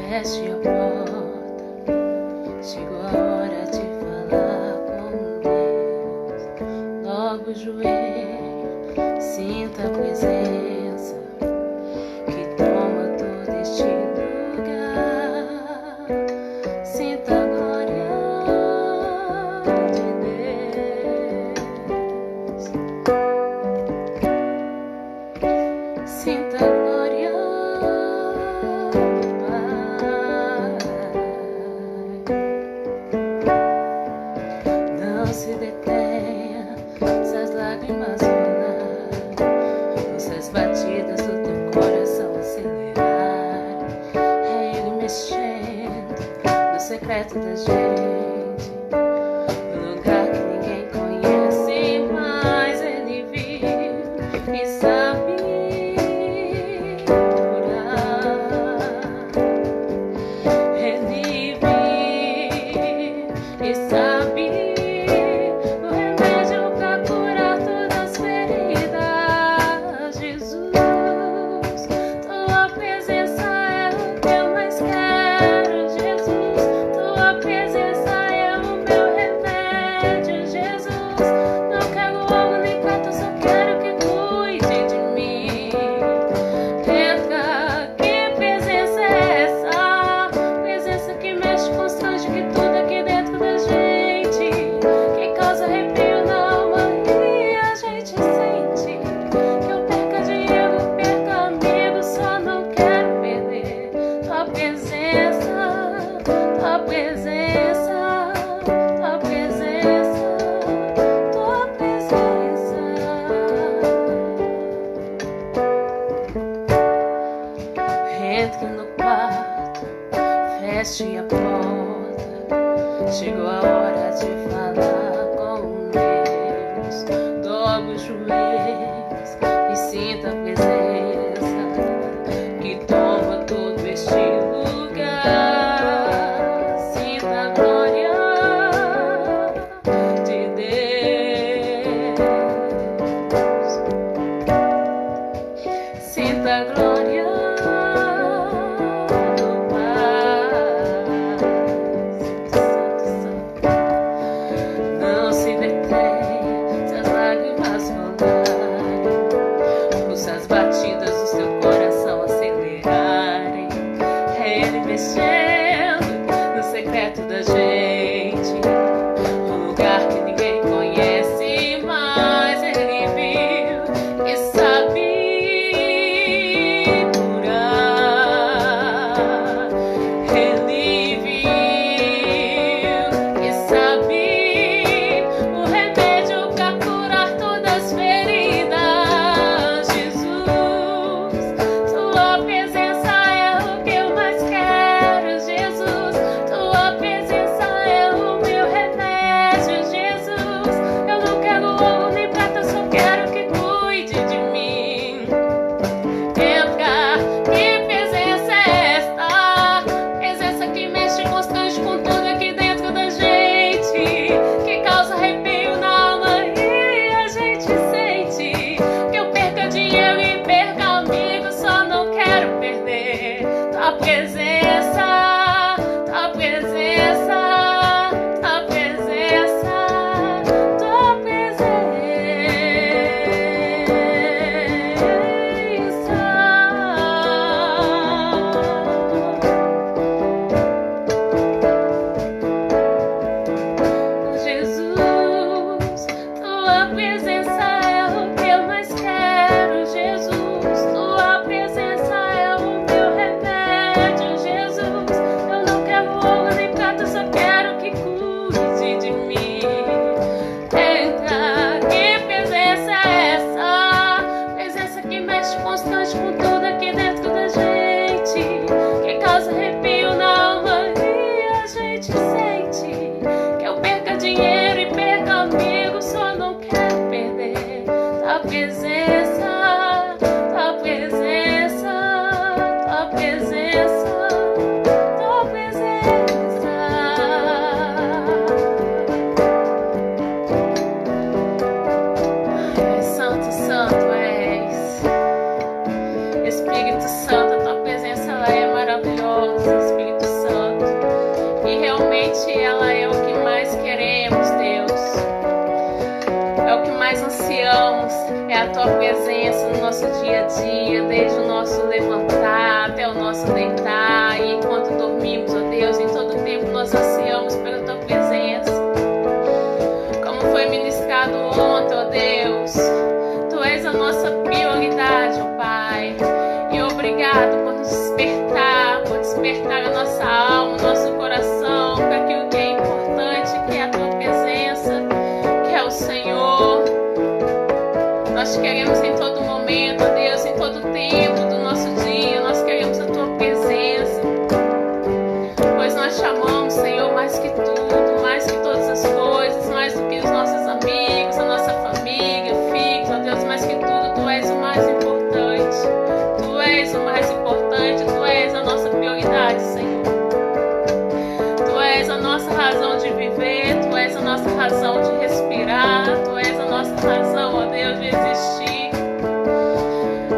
Feche a porta, chegou a hora de falar com Deus. Dobre o joelho, sinta a presença que toma todo este lugar. Sinta a glória de Deus. Sinta a glória do Pai. Não se detenha, se as lágrimas rolarem, se as batidas do teu coração acelerarem, é Ele mexendo no secreto da gente, no lugar que ninguém conhece, mas Ele viu e sabe curar. Ele viu e sabe o remédio pra curar todas as feridas. Jesus, tua presença é o que eu mais quero. Jesus, tua presença é o meu remédio. Jesus, não quero ouro nem prata, só quero que cuide de mim. Entra, que presença é essa? Presença que mexe, constrange, que tudo aqui dentro da gente, que causa arrepio na alma e a gente sente. Que eu perca dinheiro, perca amigos, só não quero perder tua presença, tua presença, tua presença, tua presença. Entre no quarto, feche a porta, chegou a hora de falar com Deus. Dobre os joelhos e sinta a presença que toma todo este lugar. Sinta a glória de Deus. Sinta a glória do Pai. Não se detenha, se as lágrimas rolarem, se as batidas do seu coração acelerarem, é Ele mexendo no secreto da gente, um lugar que ninguém conhece, mas Ele viu e sabe curar. Ele viu e sabe o remédio pra curar todas as feridas. Jesus, tua presença é o que eu mais quero. Jesus, tua presença é o meu remédio. Jesus, eu não quero ouro nem prata, só quero que cuide de mim. Entra, que presença é esta? Presença que mexe, constrange com tudo aqui dentro da gente, que causa arrepio na alma e a gente sente. Que eu perca dinheiro e perca amigos, só não quero perder tua presença, tua presença, tua presença, tua presença. Jesus, tua presença é o que eu mais quero. Jesus, tua presença é o meu remédio. tua presença no nosso dia a dia, desde o nosso levantar até o nosso deitar, e enquanto dormimos, ó Deus, em todo tempo nós ansiamos pela tua presença. Como foi ministrado ontem, ó Deus, tu és a nossa prioridade, ó Pai. E obrigado por nos despertar, por despertar a nossa alma, o nosso coração, para aquilo que é importante, que é a tua presença, que é o Senhor. Nós te queremos em todo momento, ó Deus, em todo tempo do nosso dia, nós queremos a tua presença, pois nós te amamos, Senhor, mais que tudo, mais que todas as coisas, mais do que os nossos amigos, a nossa família, filhos, ó Deus, mais que tudo, tu és o mais importante, tu és o mais importante, tu és a nossa prioridade, Senhor. Tu és a nossa razão de viver, tu és a nossa razão de respirar, tu és a nossa razão, ó Deus, de existir.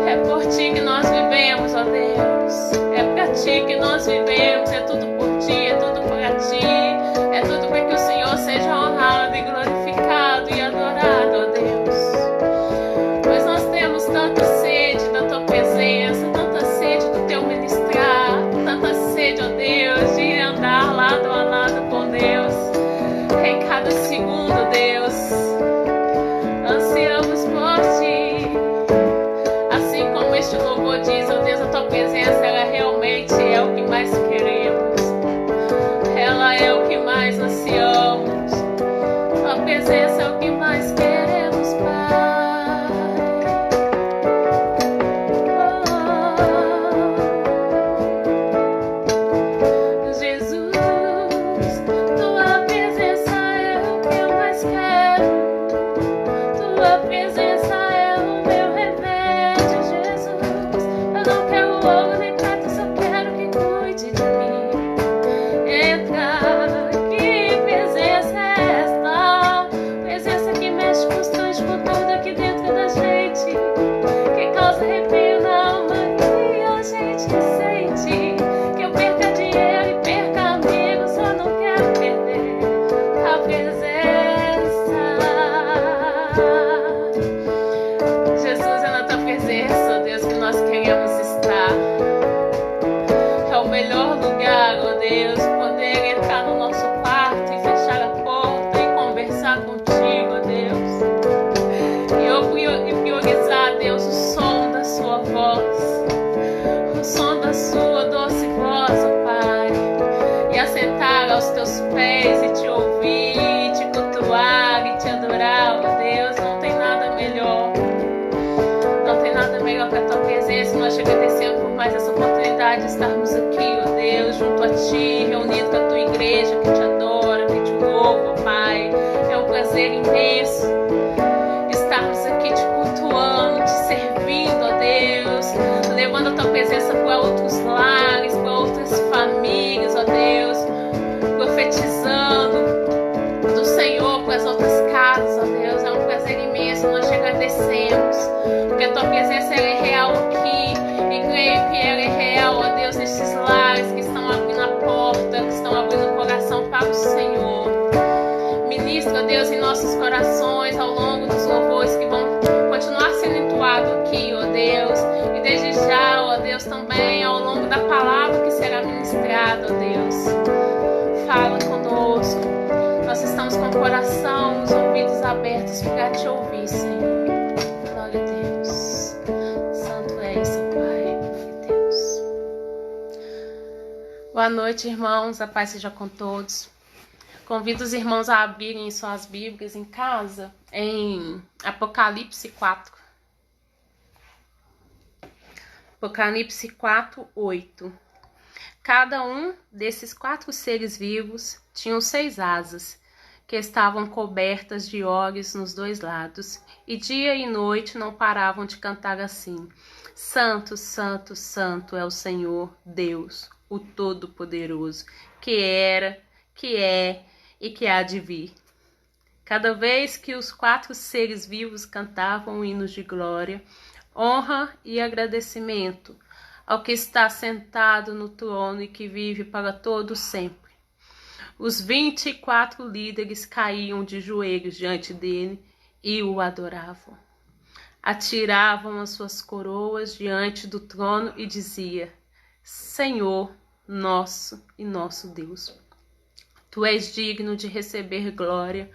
É por ti que nós vivemos, ó Deus. É pra ti que nós vivemos, é tudo por ti, é tudo para ti. É tudo para que o Senhor seja honrado e glorificado e adorado, ó Deus. Pois nós temos tanta sede da tua presença, tanta sede do teu ministrar, tanta sede, ó Deus, de andar lado a lado com Deus. Em cada segundo, Deus, ansiamos por ti. Assim como este louvor diz, ó Deus, a tua presença, ela realmente é o que mais queremos. Ela é o que mais ansiamos. Tua presença é o que mais queremos, Pai. Oh, Jesus, tua presença é o que eu mais quero. Tua presença é o meu remédio, Jesus. Eu não quero ouro nem prata, só quero que cuide de mim. Entra, que presença é esta? Presença que mexe, constante com tudo aqui dentro da gente, que causa arrepio na alma que a gente sente. Que eu perca dinheiro e perca amigos, eu não quero perder a presença. Jesus, é na tua presença, ó Deus, que nós queremos estar. É o melhor lugar, ó Deus, poder entrar no nosso quarto e fechar a porta e conversar contigo, ó Deus. E priorizar, Deus, o som da sua voz, o som da sua doce voz, ó Pai. E assentar aos teus pés e te ouvir, e te cultuar e te adorar, ó Deus. Não tem nada melhor. Não tem nada melhor que a tua presença. Nós te agradecemos por mais essa oportunidade de estarmos aqui, ó Deus, junto a ti, reunido com a tua igreja que te adora, que te louva, ó Pai. É um prazer imenso estarmos aqui te cultuando, te servindo, ó Deus, levando a tua presença para outros lares, para outras famílias, ó Deus, profetizando do Senhor para as outras casas, ó Deus. É um prazer imenso, nós te agradecemos, porque a tua presença ela é real aqui, e creio que ela é real, ó Deus, nesses lares que estão abrindo a porta, que estão abrindo o coração para o Senhor. Ministra, ó Deus, em nossos corações ao longo dos louvores que vão continuar sendo entoados aqui, ó Deus, e desde já, ó Deus, também ao longo da palavra que será ministrada, ó Deus. Fala conosco. Nós estamos com o coração, os ouvidos abertos para te ouvir, Senhor. Glória a Deus. Santo és, ó Pai, de Deus. Boa noite, irmãos. A paz seja com todos. Convido os irmãos a abrirem suas Bíblias em casa em Apocalipse 4. Apocalipse 4, 8. Cada um desses 4 seres vivos tinha 6 asas, que estavam cobertas de olhos nos 2 lados, e dia e noite não paravam de cantar assim: Santo, Santo, Santo é o Senhor Deus, o Todo-Poderoso, que era, que é e que há de vir. Cada vez que os 4 seres vivos cantavam hinos de glória, honra e agradecimento ao que está sentado no trono e que vive para todo sempre, os 24 líderes caíam de joelhos diante dele e o adoravam. atiravam as suas coroas diante do trono e dizia: Senhor, nosso e nosso Deus, Tu és digno de receber glória,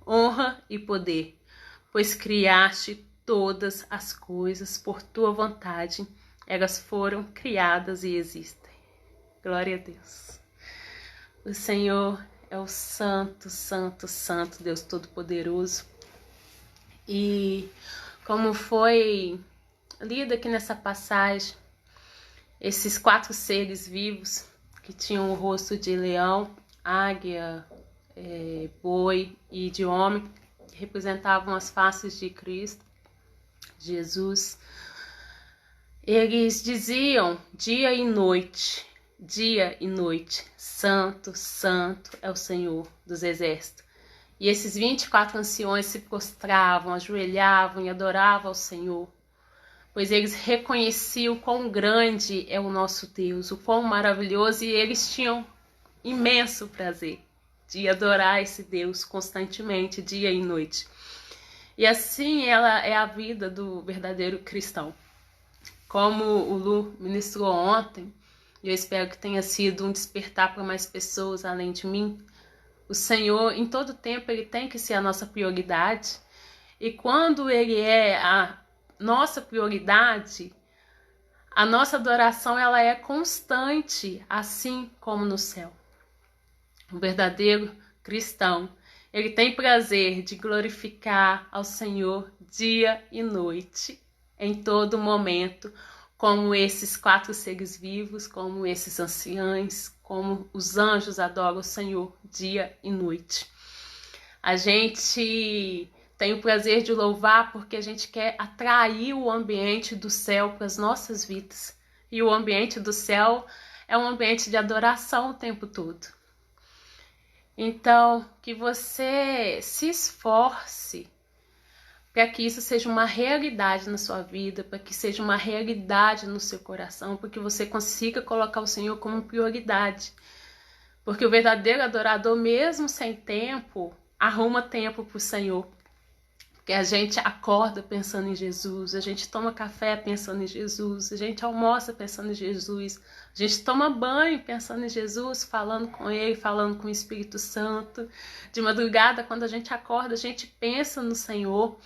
honra e poder, pois criaste todas as coisas por Tua vontade, elas foram criadas e existem. Glória a Deus. O Senhor é o Santo, Santo, Santo, Deus Todo-Poderoso. E como foi lido aqui nessa passagem, esses 4 seres vivos que tinham o rosto de leão, águia, boi e de homem, que representavam as faces de Cristo, Jesus, eles diziam dia e noite, Santo, Santo é o Senhor dos Exércitos. E esses 24 anciões se prostravam, ajoelhavam e adoravam ao Senhor, pois eles reconheciam o quão grande é o nosso Deus, o quão maravilhoso, e eles tinham imenso prazer de adorar esse Deus constantemente, dia e noite. E assim ela é a vida do verdadeiro cristão. Como o Lu ministrou ontem, e eu espero que tenha sido um despertar para mais pessoas além de mim, o Senhor, em todo tempo, Ele tem que ser a nossa prioridade. E quando Ele é a nossa prioridade, a nossa adoração ela é constante, assim como no céu. O verdadeiro cristão, ele tem prazer de glorificar ao Senhor dia e noite, em todo momento, como esses 4 seres vivos, como esses anciãos, como os anjos adoram o Senhor dia e noite. A gente tem o prazer de louvar porque a gente quer atrair o ambiente do céu para as nossas vidas. E o ambiente do céu é um ambiente de adoração o tempo todo. Então, que você se esforce para que isso seja uma realidade na sua vida, para que seja uma realidade no seu coração, para que você consiga colocar o Senhor como prioridade. Porque o verdadeiro adorador, mesmo sem tempo, arruma tempo para o Senhor. Porque a gente acorda pensando em Jesus, a gente toma café pensando em Jesus, a gente almoça pensando em Jesus, a gente toma banho pensando em Jesus, falando com Ele, falando com o Espírito Santo. De madrugada, quando a gente acorda, a gente pensa no Senhor.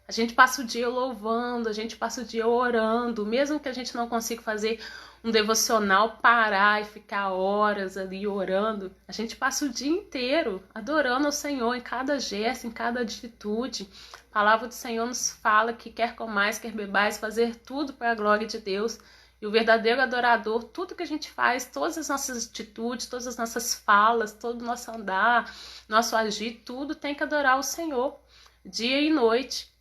A gente passa o dia louvando, a gente passa o dia orando, mesmo que a gente não consiga fazer um devocional, parar e ficar horas ali orando, a gente passa o dia inteiro adorando ao Senhor em cada gesto, em cada atitude. A palavra do Senhor nos fala que quer comais, quer bebais, fazer tudo para a glória de Deus. E o verdadeiro adorador, tudo que a gente faz, todas as nossas atitudes, todas as nossas falas, todo o nosso andar, nosso agir, tudo tem que adorar o Senhor, dia e noite.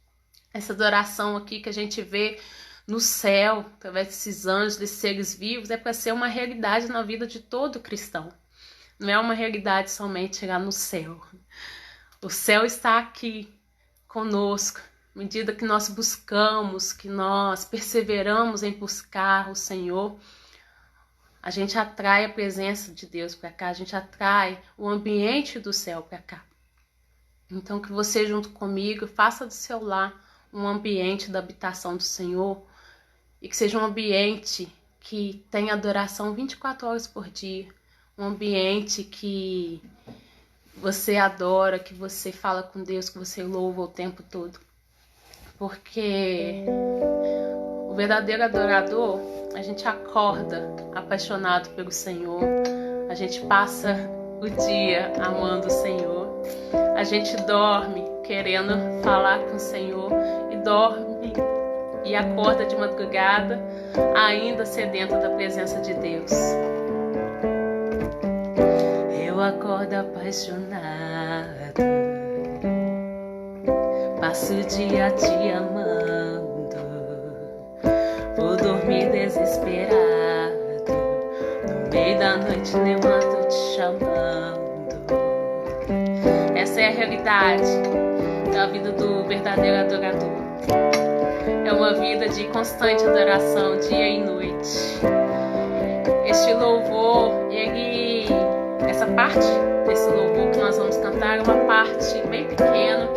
Essa adoração aqui que a gente vê no céu, através desses anjos, desses seres vivos, é para ser uma realidade na vida de todo cristão. Não é uma realidade somente lá no céu. O céu está aqui conosco, à medida que nós buscamos, que nós perseveramos em buscar o Senhor, a gente atrai a presença de Deus para cá, a gente atrai o ambiente do céu para cá. Então que você junto comigo faça do seu lar um ambiente da habitação do Senhor e que seja um ambiente que tenha adoração 24 horas por dia, um ambiente que você adora, que você fala com Deus, que você louva o tempo todo. Porque o verdadeiro adorador, a gente acorda apaixonado pelo Senhor, a gente passa o dia amando o Senhor, a gente dorme querendo falar com o Senhor e dorme e acorda de madrugada ainda sedento da presença de Deus. Eu acordo apaixonado, passo o dia te amando, vou dormir desesperado, no meio da noite levanto te chamando. Essa é a realidade da vida do verdadeiro adorador. É uma vida de constante adoração, dia e noite. Este louvor, essa parte desse louvor que nós vamos cantar é uma parte bem pequena.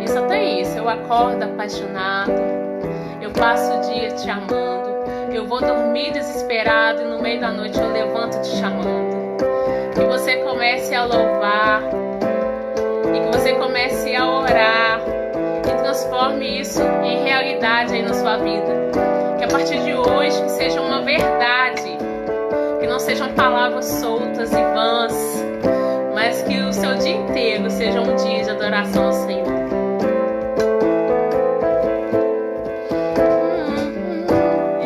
E só tem isso. Eu eu acordo apaixonado, eu passo o dia te amando, eu vou dormir desesperado e no meio da noite eu levanto te chamando. Que você comece a louvar e que você comece a orar e transforme isso em realidade aí na sua vida. Que a partir de hoje que seja uma verdade, que não sejam palavras soltas e vãs, mas que o seu dia inteiro seja um dia de adoração ao Senhor.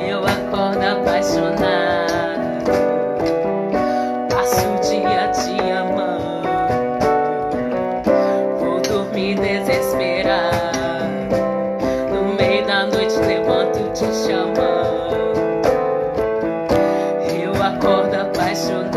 Eu acordo apaixonado, passo o dia te amando, vou dormir desesperado, no meio da noite levanto te chamando. Eu acordo apaixonado,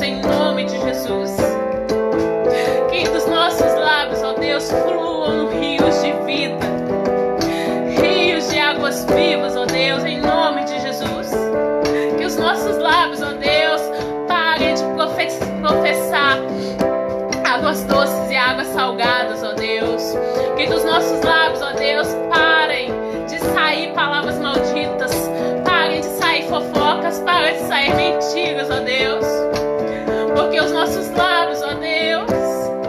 em nome de Jesus. Que dos nossos lábios, ó Deus, fluam rios de vida, rios de águas vivas, ó Deus, em nome de Jesus. Que os nossos lábios, ó Deus, parem de professar águas doces e águas salgadas, ó Deus. Que dos nossos lábios, ó Deus, parem de sair palavras malditas, parem de sair fofocas, parem de sair mentiras, ó Deus. Porque os nossos lábios, ó Deus,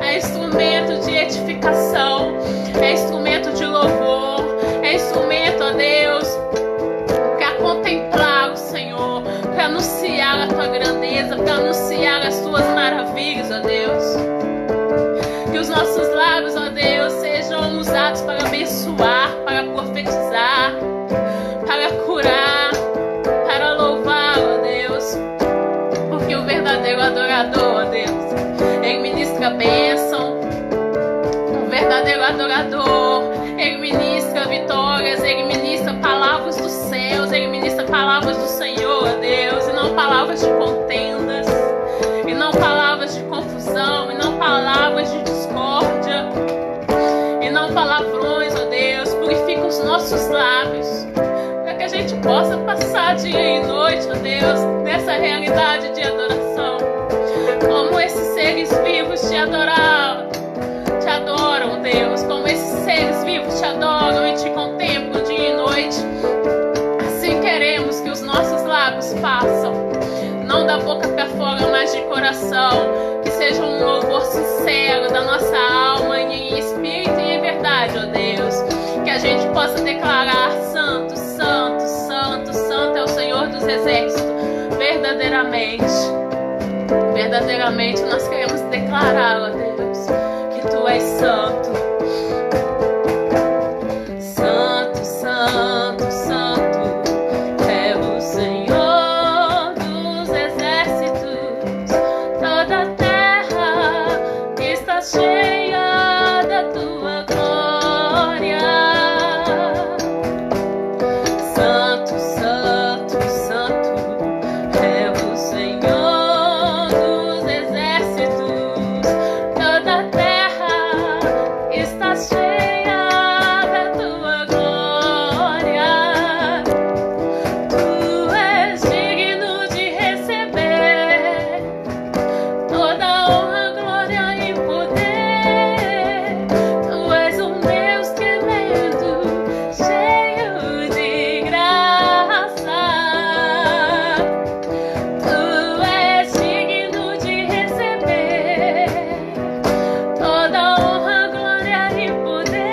é instrumento de edificação, é instrumento de louvor, é instrumento, ó Deus, para contemplar o Senhor, para anunciar a tua grandeza, para anunciar as tuas maravilhas, ó Deus. Que os nossos lábios, ó Deus, sejam usados para abençoar, para profetizar, para curar, para louvar, ó Deus. Porque o verdadeiro adorador, ó Deus, ele ministra bênção. O verdadeiro adorador, ele ministra vitórias, ele ministra palavras dos céus, ele ministra palavras do Senhor, ó Deus, e não palavras de contendas, e não palavras de confusão, e não palavras de discórdia, e não palavrões, ó Deus. Purifica os nossos lábios, para que a gente possa passar dia e noite, ó Deus, nessa realidade de adoração, como esses seres vivos te adoram, Deus, como esses seres vivos te adoram e te contemplam dia e noite. Assim queremos que os nossos lábios façam, não da boca para fora, mas de coração, que seja um louvor sincero da nossa alma, em espírito e em verdade, ó Deus. Que a gente possa declarar: Santo, Santo, Santo, Santo é o Senhor dos Exércitos. Verdadeiramente nós queremos declarar, ó Deus, que Tu és santo. Santo, Santo, Santo é o Senhor dos Exércitos. cheia da tua glória. Tu és digno de receber toda honra, glória e poder. Tu és um Deus tremendo, cheio de graça. Tu és digno de receber toda honra, glória e poder.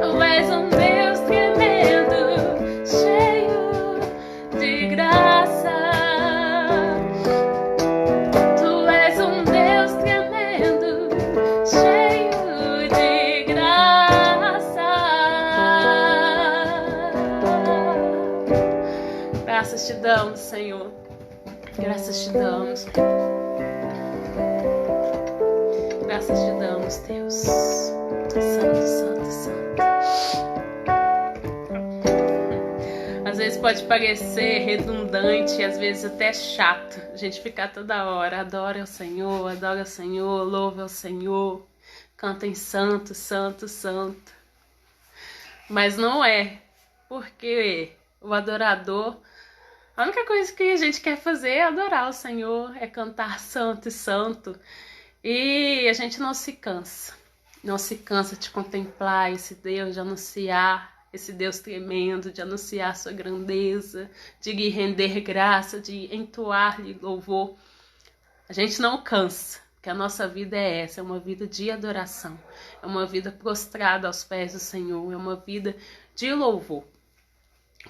Tu és um Deus tremendo, cheio de graça. Tu és um Deus tremendo, cheio de graça. Graças te damos, Senhor. Graças te damos. Graças te damos, Deus. Santo, santo, santo. Às vezes pode parecer redundante, às vezes até chato a gente ficar toda hora: adora o Senhor, louva ao Senhor, canta em santo, santo, santo. Mas não é, porque o adorador, a única coisa que a gente quer fazer é adorar o Senhor, é cantar santo e santo. E a gente não se cansa de contemplar esse Deus, de anunciar esse Deus tremendo, de anunciar sua grandeza, de lhe render graça, de entoar-lhe louvor. A gente não cansa, porque a nossa vida é essa, é uma vida de adoração, é uma vida prostrada aos pés do Senhor, é uma vida de louvor.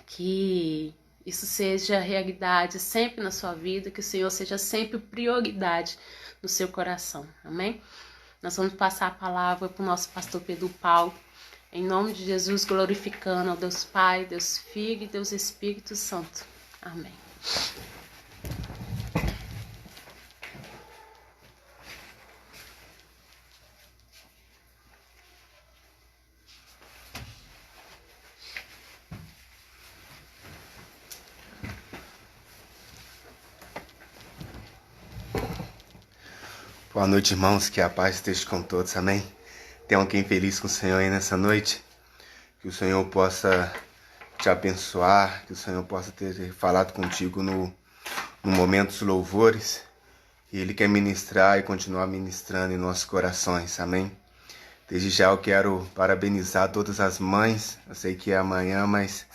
Que isso seja realidade sempre na sua vida, que o Senhor seja sempre prioridade no seu coração, amém? Nós vamos passar a palavra para o nosso pastor Pedro Paulo, em nome de Jesus, glorificando ao Deus Pai, Deus Filho e Deus Espírito Santo, amém. Boa noite, irmãos, que a paz esteja com todos, amém? Tem alguém feliz com o Senhor aí nessa noite? Que o Senhor possa te abençoar, que o Senhor possa ter falado contigo no momento dos louvores. E Ele quer ministrar e continuar ministrando em nossos corações, amém? Desde já eu quero parabenizar todas as mães, eu sei que é amanhã, mas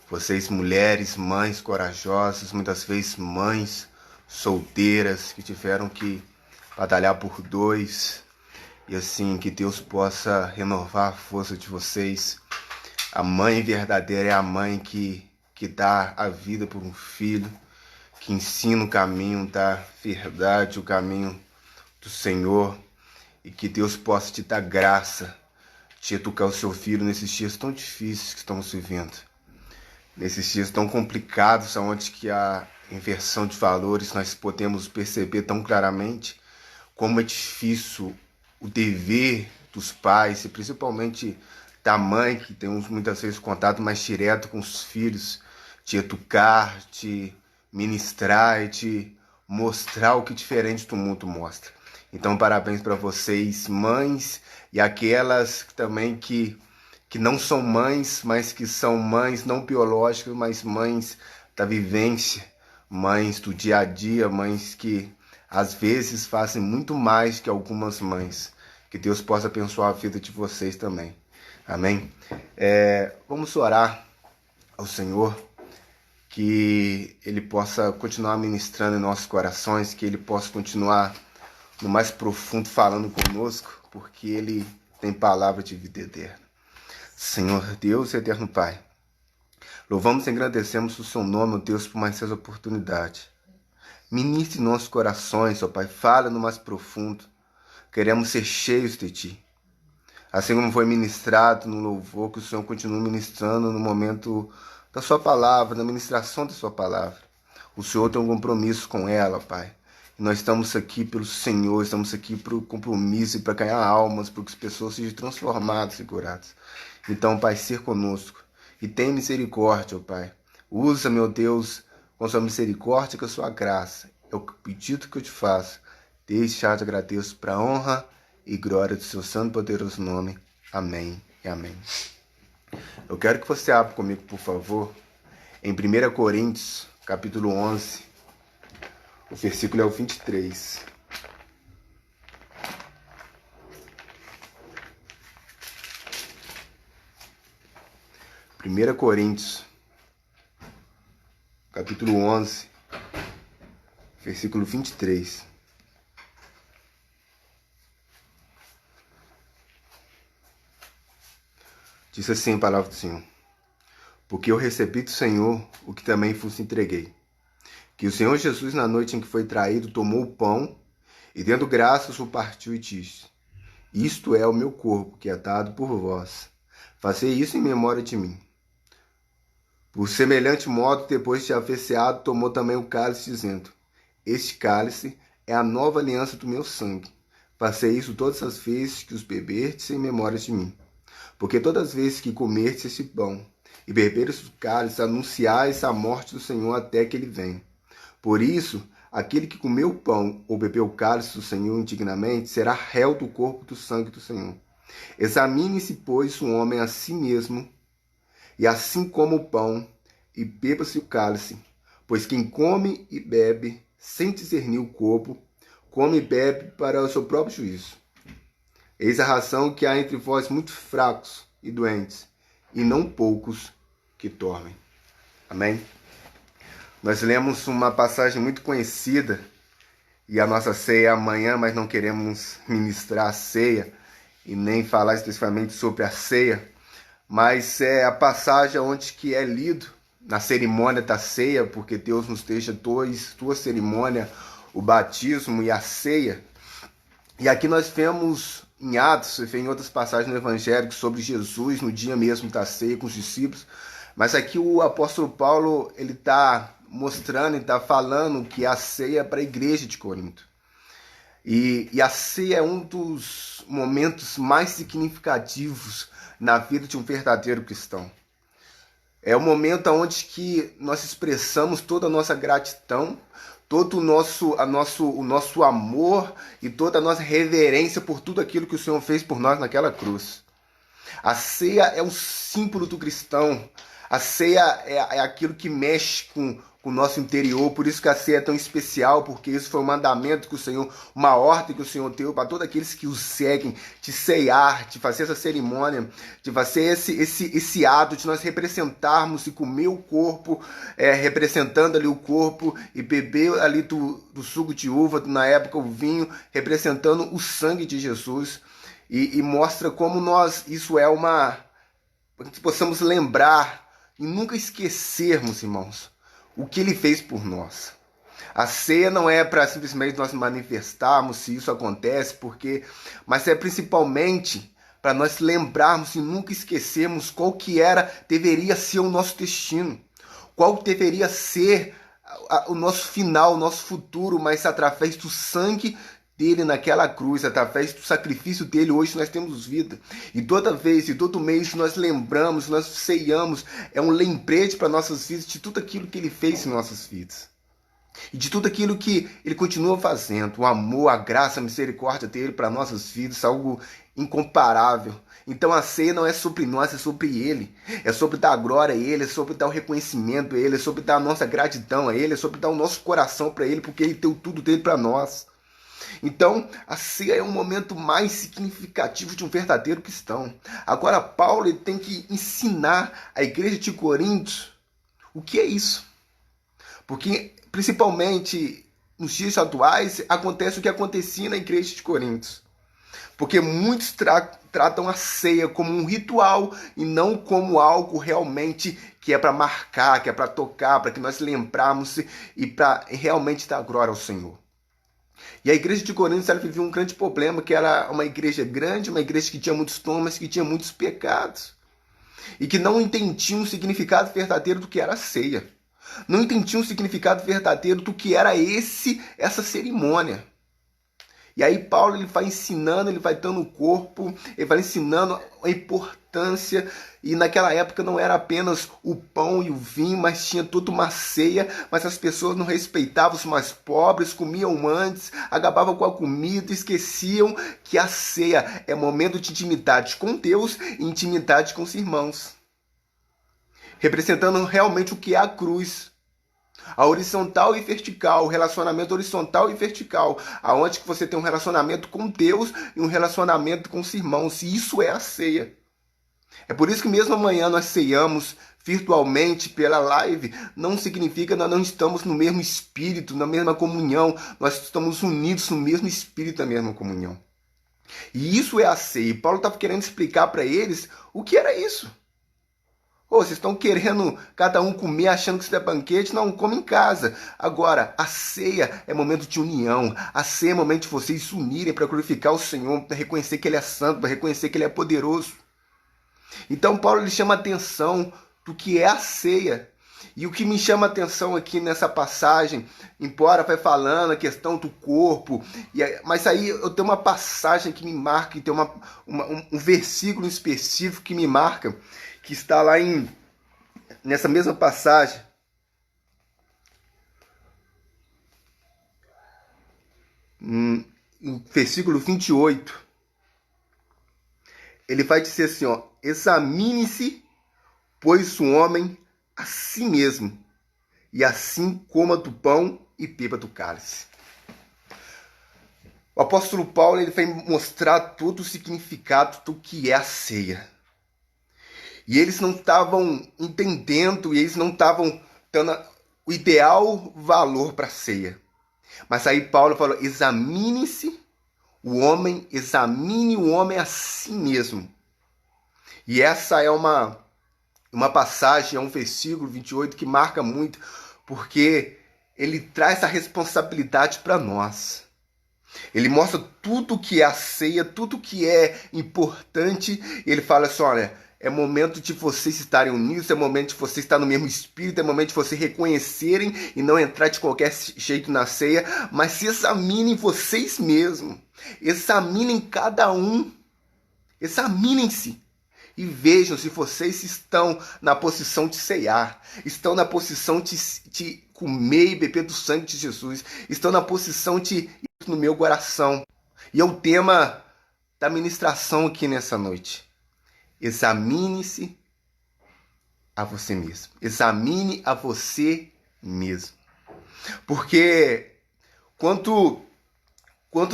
vocês mulheres, mães corajosas, muitas vezes mães solteiras que tiveram que batalhar por dois, e assim, que Deus possa renovar a força de vocês. A mãe verdadeira é a mãe que dá a vida por um filho, que ensina o caminho da verdade, o caminho do Senhor, e que Deus possa te dar graça de educar o seu filho nesses dias tão difíceis que estamos vivendo, nesses dias tão complicados, onde que a inversão de valores nós podemos perceber tão claramente como é difícil o dever dos pais, e principalmente da mãe, que tem muitas vezes contato mais direto com os filhos, de educar, de ministrar e de mostrar o que diferente do mundo mostra. Então, parabéns para vocês, mães, e aquelas também que não são mães, mas que são mães não biológicas, mas mães da vivência, mães do dia a dia, mães que às vezes fazem muito mais que algumas mães. Que Deus possa abençoar a vida de vocês também. Amém? Vamos orar ao Senhor, que Ele possa continuar ministrando em nossos corações, que Ele possa continuar no mais profundo falando conosco, porque Ele tem palavra de vida eterna. Senhor Deus e eterno Pai, louvamos e agradecemos o Seu nome, ó Deus, por mais essa oportunidade. Ministre em nossos corações, ó Pai, fala no mais profundo. Queremos ser cheios de Ti. Assim como foi ministrado no louvor, que o Senhor continue ministrando no momento da Sua palavra, na ministração da Sua palavra. O Senhor tem um compromisso com ela, Pai. E nós estamos aqui pelo Senhor, estamos aqui para o compromisso e para ganhar almas, para que as pessoas sejam transformadas e curadas. Então, Pai, ser conosco. E tem misericórdia, ó Pai. Usa, meu Deus, com Sua misericórdia e com a Sua graça. É o pedido que eu te faço. Desde já te agradeço para a honra e glória do seu santo e poderoso nome. Amém e amém. Eu quero que você abra comigo, por favor, em 1 Coríntios, capítulo 11, o versículo é o 23. Primeira Coríntios, capítulo 11, versículo 23. Diz assim a palavra do Senhor: porque eu recebi do Senhor o que também vos entreguei, que o Senhor Jesus, na noite em que foi traído, tomou o pão e, dando graças, o partiu e disse: isto é o meu corpo, que é dado por vós. Fazei isso em memória de mim. Por semelhante modo, depois de haver ceado, tomou também o cálice, dizendo: este cálice é a nova aliança do meu sangue. Fazei isso todas as vezes que os beberdes em memória de mim. Porque todas as vezes que comerdes este pão e beberes o cálice, anunciais a morte do Senhor até que ele venha. Por isso, aquele que comeu o pão ou bebeu o cálice do Senhor indignamente será réu do corpo e do sangue do Senhor. Examine-se, pois, o homem a si mesmo, e assim coma o pão e beba-se o cálice. Pois quem come e bebe, sem discernir o corpo, come e bebe para o seu próprio juízo. Eis a razão que há entre vós muitos fracos e doentes, e não poucos que dormem. Amém? Nós lemos uma passagem muito conhecida, e a nossa ceia é amanhã, mas não queremos ministrar a ceia, e nem falar especificamente sobre a ceia, mas é a passagem onde que é lido na cerimônia da ceia, porque Deus nos deixa duas cerimônias, o batismo e a ceia. E aqui nós vemos em Atos, e em outras passagens no Evangelho, sobre Jesus no dia mesmo da ceia com os discípulos, mas aqui o apóstolo Paulo ele está mostrando e está falando que a ceia é para a igreja de Corinto. E a ceia é um dos momentos mais significativos na vida de um verdadeiro cristão. É o momento onde que nós expressamos toda a nossa gratidão, todo o nosso amor e toda a nossa reverência por tudo aquilo que o Senhor fez por nós naquela cruz. A ceia é o símbolo do cristão. A ceia é aquilo que mexe com o nosso interior, por isso que a ceia é tão especial, porque isso foi um mandamento que o Senhor, uma ordem que o Senhor deu para todos aqueles que o seguem, de ceiar, de fazer essa cerimônia, de fazer esse ato de nós representarmos e comer o corpo, representando ali o corpo, e beber ali do suco de uva, na época o vinho, representando o sangue de Jesus, e mostra como isso é para que possamos lembrar e nunca esquecermos, irmãos, o que ele fez por nós. A ceia não é para simplesmente nós manifestarmos se isso acontece, mas é principalmente para nós lembrarmos e nunca esquecermos qual que deveria ser o nosso destino, qual deveria ser o nosso final, o nosso futuro, mas através do sangue dele naquela cruz, através do sacrifício dele, hoje nós temos vida. E toda vez, e todo mês nós lembramos, nós ceiamos, é um lembrete para nossas vidas de tudo aquilo que ele fez em nossas vidas. E de tudo aquilo que ele continua fazendo, o amor, a graça, a misericórdia dele para nossas vidas, algo incomparável. Então a ceia não é sobre nós, é sobre ele. É sobre dar glória a ele, é sobre dar o reconhecimento a ele, é sobre dar a nossa gratidão a ele, é sobre dar o nosso coração para ele, porque ele deu tudo dele para nós. Então, a ceia é um momento mais significativo de um verdadeiro cristão. Agora, Paulo ele tem que ensinar a igreja de Corinto o que é isso. Porque, principalmente nos dias atuais, acontece o que acontecia na igreja de Corinto. Porque muitos tratam a ceia como um ritual e não como algo realmente que é para marcar, que é para tocar, para que nós lembrarmos e para realmente dar glória ao Senhor. E a igreja de Corinto ela vivia um grande problema, que era uma igreja grande, uma igreja que tinha muitos dogmas, que tinha muitos pecados. E que não entendiam o significado verdadeiro do que era a ceia. Não entendiam o significado verdadeiro do que era essa cerimônia. E aí Paulo ele vai ensinando, ele vai dando o corpo, ele vai ensinando a importância importância, e naquela época não era apenas o pão e o vinho, mas tinha toda uma ceia, mas as pessoas não respeitavam os mais pobres, comiam antes, acabavam com a comida, esqueciam que a ceia é momento de intimidade com Deus e intimidade com os irmãos, representando realmente o que é a cruz. A horizontal e vertical, o relacionamento horizontal e vertical, aonde que você tem um relacionamento com Deus e um relacionamento com os irmãos, e isso é a ceia. É por isso que mesmo amanhã nós ceiamos virtualmente pela live, não significa que nós não estamos no mesmo espírito, na mesma comunhão, nós estamos unidos no mesmo espírito, na mesma comunhão. E isso é a ceia. E Paulo estava querendo explicar para eles o que era isso. Vocês estão querendo cada um comer achando que isso é banquete? Não, come em casa. Agora, a ceia é momento de união. A ceia é momento de vocês se unirem para glorificar o Senhor, para reconhecer que Ele é santo, para reconhecer que Ele é poderoso. Então, Paulo ele chama a atenção do que é a ceia. E o que me chama a atenção aqui nessa passagem, embora vai falando a questão do corpo, mas aí eu tenho uma passagem que me marca, e tem um versículo específico que me marca, que está lá nessa mesma passagem. No versículo 28. Ele vai dizer assim, ó: examine-se, pois, o homem a si mesmo, e assim coma do pão e beba do cálice. O apóstolo Paulo ele vai mostrar todo o significado do que é a ceia. E eles não estavam entendendo, e eles não estavam dando o ideal valor para a ceia. Mas aí Paulo falou: examine-se o homem, examine o homem a si mesmo. E essa é uma passagem, é um versículo 28 que marca muito, porque ele traz a responsabilidade para nós. Ele mostra tudo que é a ceia, tudo que é importante, e ele fala assim: olha, é momento de vocês estarem unidos, é momento de vocês estarem no mesmo espírito, é momento de vocês reconhecerem e não entrar de qualquer jeito na ceia, mas se examinem vocês mesmos, examinem cada um, examinem-se e vejam se vocês estão na posição de ceiar, estão na posição de comer e beber do sangue de Jesus, estão na posição de ir no meu coração. E é o tema da ministração aqui nessa noite. Examine-se a você mesmo. Examine a você mesmo. Porque quando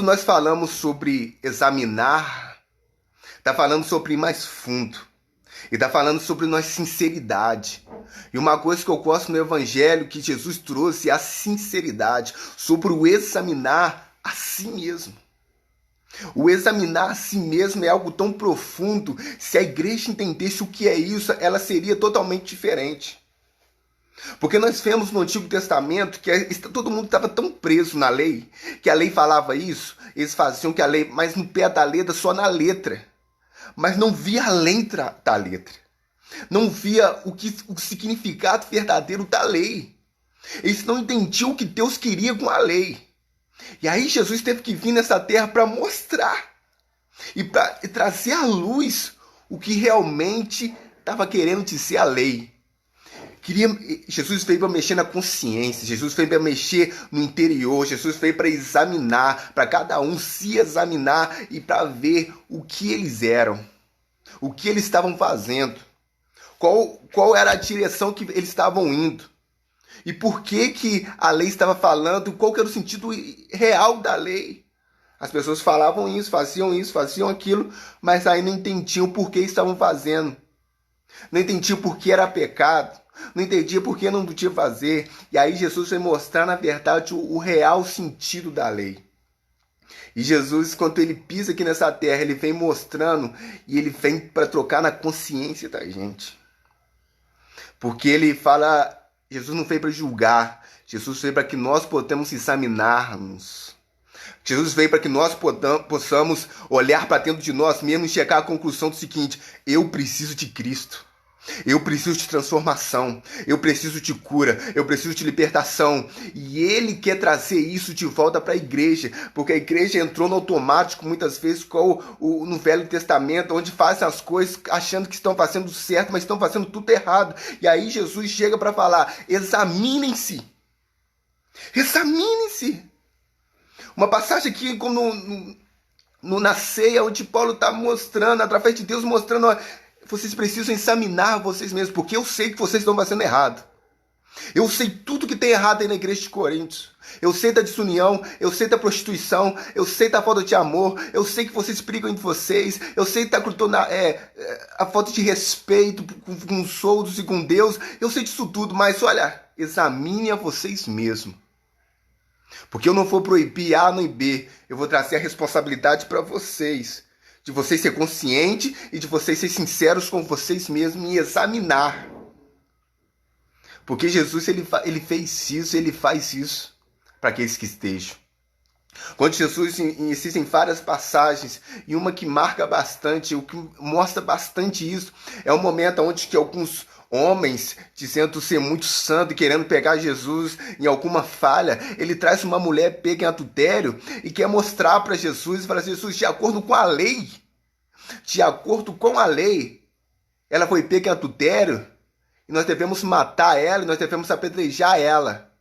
nós falamos sobre examinar, está falando sobre ir mais fundo. E está falando sobre nossa sinceridade. E uma coisa que eu gosto no Evangelho que Jesus trouxe é a sinceridade, sobre o examinar a si mesmo. O examinar a si mesmo é algo tão profundo. Se a igreja entendesse o que é isso, ela seria totalmente diferente. Porque nós vemos no Antigo Testamento que todo mundo estava tão preso na lei, que a lei falava isso, eles faziam que a lei, mas no pé da letra, só na letra. Mas não via além da letra. Não via o significado verdadeiro da lei. Eles não entendiam o que Deus queria com a lei. E aí Jesus teve que vir nessa terra para mostrar e para trazer à luz o que realmente estava querendo dizer a lei. Jesus veio para mexer na consciência, Jesus veio para mexer no interior, Jesus veio para examinar, para cada um se examinar e para ver o que eles eram, o que eles estavam fazendo, qual era a direção que eles estavam indo. E por que a lei estava falando, qual que era o sentido real da lei. As pessoas falavam isso, faziam aquilo, mas aí não entendiam por que estavam fazendo. Não entendiam por que era pecado, não entendiam por que não podia fazer. E aí Jesus vai mostrar, na verdade, o real sentido da lei. E Jesus, quando ele pisa aqui nessa terra, ele vem mostrando e ele vem para trocar na consciência da gente. Porque ele fala... Jesus não veio para julgar, Jesus veio para que nós possamos examinar-nos. Jesus veio para que nós possamos olhar para dentro de nós mesmos e chegar à conclusão do seguinte: eu preciso de Cristo. Eu preciso de transformação, eu preciso de cura, eu preciso de libertação. E ele quer trazer isso de volta para a igreja, porque a igreja entrou no automático muitas vezes no Velho Testamento, onde fazem as coisas achando que estão fazendo certo, mas estão fazendo tudo errado. E aí Jesus chega para falar: examinem-se, examinem-se. Uma passagem aqui na ceia, onde Paulo está mostrando, através de Deus, mostrando: ó, vocês precisam examinar vocês mesmos, porque eu sei que vocês estão fazendo errado. Eu sei tudo que tem errado aí na igreja de Corinto. Eu sei da desunião, eu sei da prostituição, eu sei da falta de amor, eu sei que vocês brigam entre vocês, eu sei da a falta de respeito com os outros e com Deus. Eu sei disso tudo, mas olha, examinem a vocês mesmos. Porque eu não vou proibir A nem B, eu vou trazer a responsabilidade para vocês. De vocês ser conscientes e de vocês ser sinceros com vocês mesmos e examinar. Porque Jesus ele fez isso, ele faz isso para aqueles que estejam. Quando Jesus insiste em várias passagens, e uma que marca bastante, o que mostra bastante isso, é o momento onde que alguns homens, dizendo ser muito santo e querendo pegar Jesus em alguma falha, ele traz uma mulher pega em adultério e quer mostrar para Jesus e fala: Jesus, de acordo com a lei, ela foi pega em adultério e nós devemos matar ela e nós devemos apedrejar ela.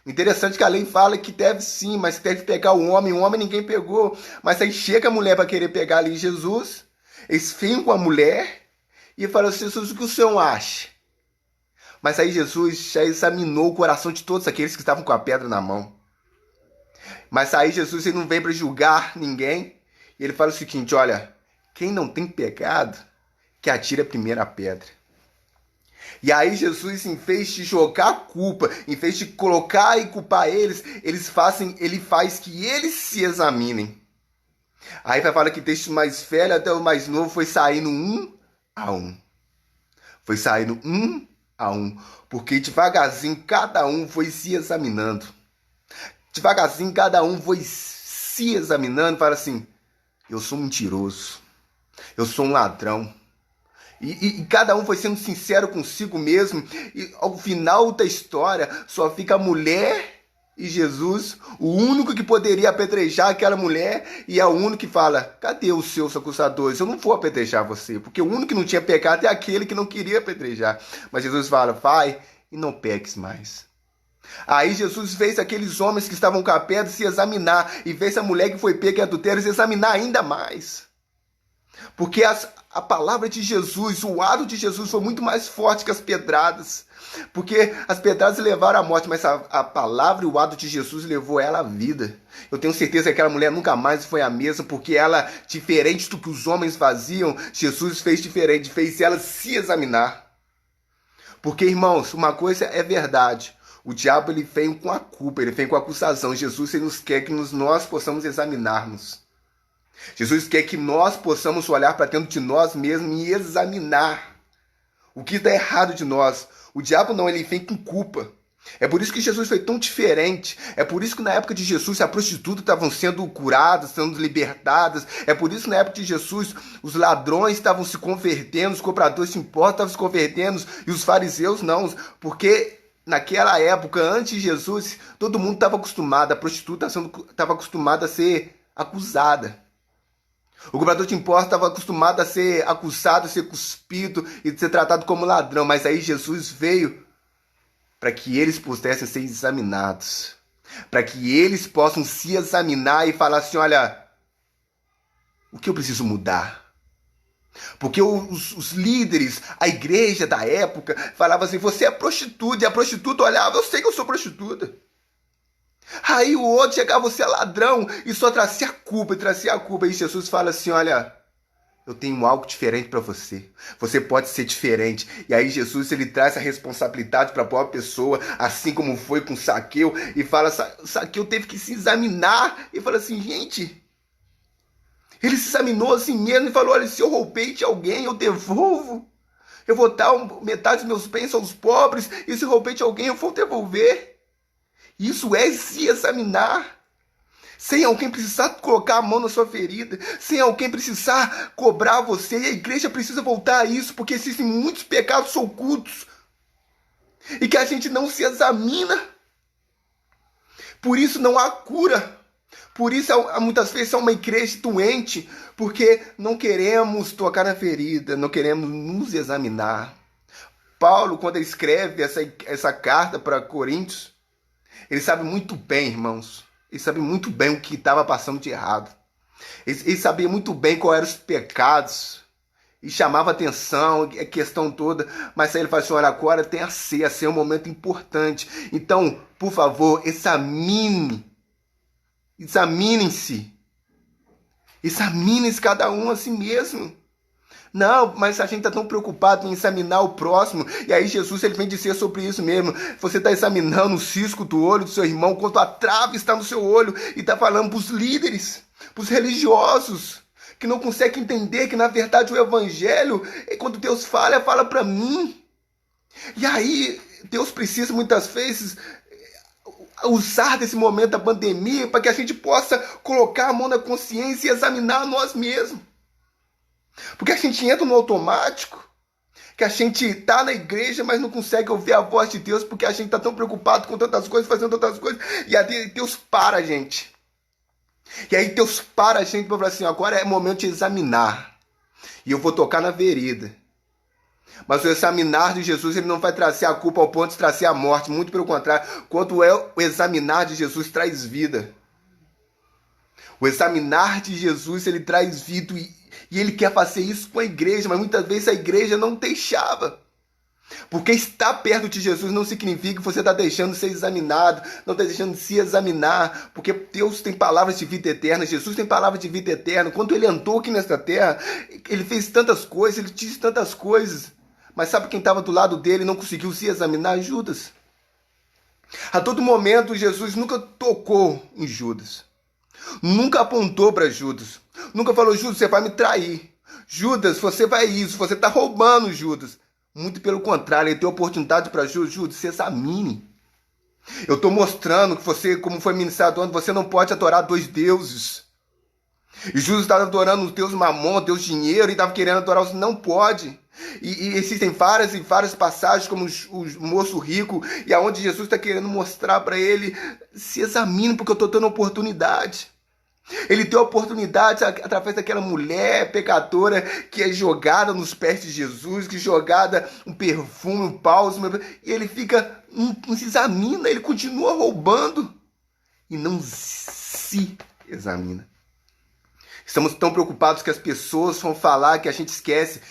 O interessante é que a lei fala que deve sim, mas deve pegar o homem ninguém pegou. Mas aí chega a mulher para querer pegar ali Jesus, eles vêm com a mulher e falam: Jesus, o que o senhor acha? Mas aí Jesus já examinou o coração de todos aqueles que estavam com a pedra na mão. Mas aí Jesus ele não vem para julgar ninguém. E ele fala o seguinte: olha, quem não tem pecado, que atire a primeira pedra. E aí Jesus, em vez de jogar a culpa, em vez de colocar e culpar eles, ele faz que eles se examinem. Aí vai falar que desde o mais velho até o mais novo foi saindo um a um. Foi saindo um a um. Porque devagarzinho cada um foi se examinando. Devagarzinho cada um foi se examinando e fala assim: eu sou mentiroso. Eu sou um ladrão. E cada um foi sendo sincero consigo mesmo. E ao final da história só fica a mulher e Jesus, o único que poderia apedrejar aquela mulher, e é o único que fala: cadê os seus acusadores? Eu não vou apedrejar você, porque o único que não tinha pecado é aquele que não queria apedrejar. Mas Jesus fala: vai e não peques mais. Aí Jesus fez aqueles homens que estavam com a pedra se examinar, e fez a mulher que foi pega em adultério se examinar ainda mais. Porque a palavra de Jesus, o ato de Jesus foi muito mais forte que as pedradas. Porque as pedradas levaram à morte, mas a palavra e o ato de Jesus levou ela à vida. Eu tenho certeza que aquela mulher nunca mais foi a mesma, porque ela, diferente do que os homens faziam, Jesus fez diferente, fez ela se examinar. Porque, irmãos, uma coisa é verdade: o diabo ele vem com a culpa, ele vem com a acusação. Jesus ele nos quer que nós possamos examinar-nos. Jesus quer que nós possamos olhar para dentro de nós mesmos e examinar o que está errado de nós. O diabo não, ele vem com culpa. É por isso que Jesus foi tão diferente. É por isso que na época de Jesus as prostitutas estavam sendo curadas, sendo libertadas. É por isso que na época de Jesus os ladrões estavam se convertendo, os compradores de impostos estavam se convertendo e os fariseus não. Porque naquela época, antes de Jesus, todo mundo estava acostumado, a prostituta estava acostumada a ser acusada. O cobrador de impostos estava acostumado a ser acusado, a ser cuspido e ser tratado como ladrão. Mas aí Jesus veio para que eles pudessem ser examinados. Para que eles possam se examinar e falar assim: olha, o que eu preciso mudar? Porque os líderes, a igreja da época, falavam assim: você é prostituta. E a prostituta olhava: eu sei que eu sou prostituta. Aí o outro chegava: você é ladrão, e só trazia a culpa, E Jesus fala assim: olha, eu tenho algo diferente para você. Você pode ser diferente. E aí Jesus ele traz a responsabilidade para a própria pessoa, assim como foi com Zaqueu, e fala: Zaqueu teve que se examinar, e fala assim: gente, ele se examinou assim mesmo e falou: olha, se eu roubei de alguém, eu devolvo. Eu vou dar metade dos meus bens aos pobres, e se eu roubei de alguém, eu vou devolver. Isso é se examinar. sem alguém precisar colocar a mão na sua ferida, sem alguém precisar cobrar você. E a igreja precisa voltar a isso, porque existem muitos pecados ocultos e que a gente não se examina. Por isso não há cura. Por isso muitas vezes é uma igreja doente, porque não queremos tocar na ferida, não queremos nos examinar. Paulo, quando ele escreve essa carta para Coríntios, ele sabe muito bem, irmãos, ele sabe muito bem o que estava passando de errado. Ele sabia muito bem quais eram os pecados e chamava atenção, a questão toda, mas aí ele fala assim, olha, agora tem a ceia é um momento importante. Então, por favor, examinem-se. Examinem-se cada um a si mesmo. Não, mas a gente está tão preocupado em examinar o próximo. E aí Jesus ele vem dizer sobre isso mesmo. Você está examinando o cisco do olho do seu irmão, quanto a trave está no seu olho. E está falando para os líderes, para os religiosos, que não conseguem entender que na verdade o evangelho, quando Deus fala para mim. E aí Deus precisa muitas vezes usar desse momento da pandemia para que a gente possa colocar a mão na consciência e examinar nós mesmos. Porque a gente entra no automático, que a gente está na igreja, mas não consegue ouvir a voz de Deus, porque a gente está tão preocupado com tantas coisas, fazendo tantas coisas, e aí Deus para a gente. E aí Deus para a gente para falar assim, agora é momento de examinar. E eu vou tocar na vereda. Mas o examinar de Jesus, ele não vai trazer a culpa ao ponto de trazer a morte. Muito pelo contrário, quando é o examinar de Jesus, traz vida. O examinar de Jesus, ele traz vida e ele quer fazer isso com a igreja, mas muitas vezes a igreja não deixava. Porque estar perto de Jesus não significa que você está deixando de ser examinado, não está deixando de se examinar, porque Deus tem palavras de vida eterna, Jesus tem palavras de vida eterna. Quando ele andou aqui nesta terra, ele fez tantas coisas, ele disse tantas coisas, mas sabe quem estava do lado dele e não conseguiu se examinar? Judas. A todo momento Jesus nunca tocou em Judas, nunca apontou para Judas, nunca falou, Judas, você vai me trair, Judas, você vai isso, você está roubando, Judas. Muito pelo contrário, ele deu oportunidade para Judas, se examine. Eu estou mostrando que você, como foi ministrado ontem, você não pode adorar dois deuses. E Judas estava adorando o Deus Mamon, Deus dinheiro, e estava querendo adorar os... Não pode. E existem várias e várias passagens, como o moço rico, e aonde Jesus está querendo mostrar para ele, se examine, porque eu estou dando oportunidade. Ele deu a oportunidade através daquela mulher pecadora que é jogada nos pés de Jesus, que é jogada um perfume, um bálsamo, e ele fica, não se examina, ele continua roubando e não se examina. Estamos tão preocupados que as pessoas vão falar que a gente esquece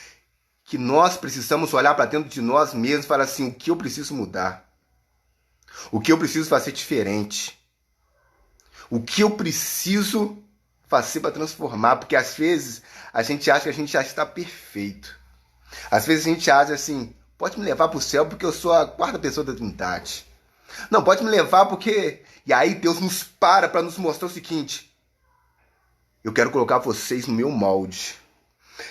que nós precisamos olhar para dentro de nós mesmos e falar assim, o que eu preciso mudar? O que eu preciso fazer diferente? O que eu preciso fazer para transformar? Porque às vezes a gente acha que a gente já está perfeito. Às vezes a gente acha assim, pode me levar para o céu porque eu sou a quarta pessoa da Trindade. Não, pode me levar porque... E aí Deus nos para nos mostrar o seguinte, eu quero colocar vocês no meu molde.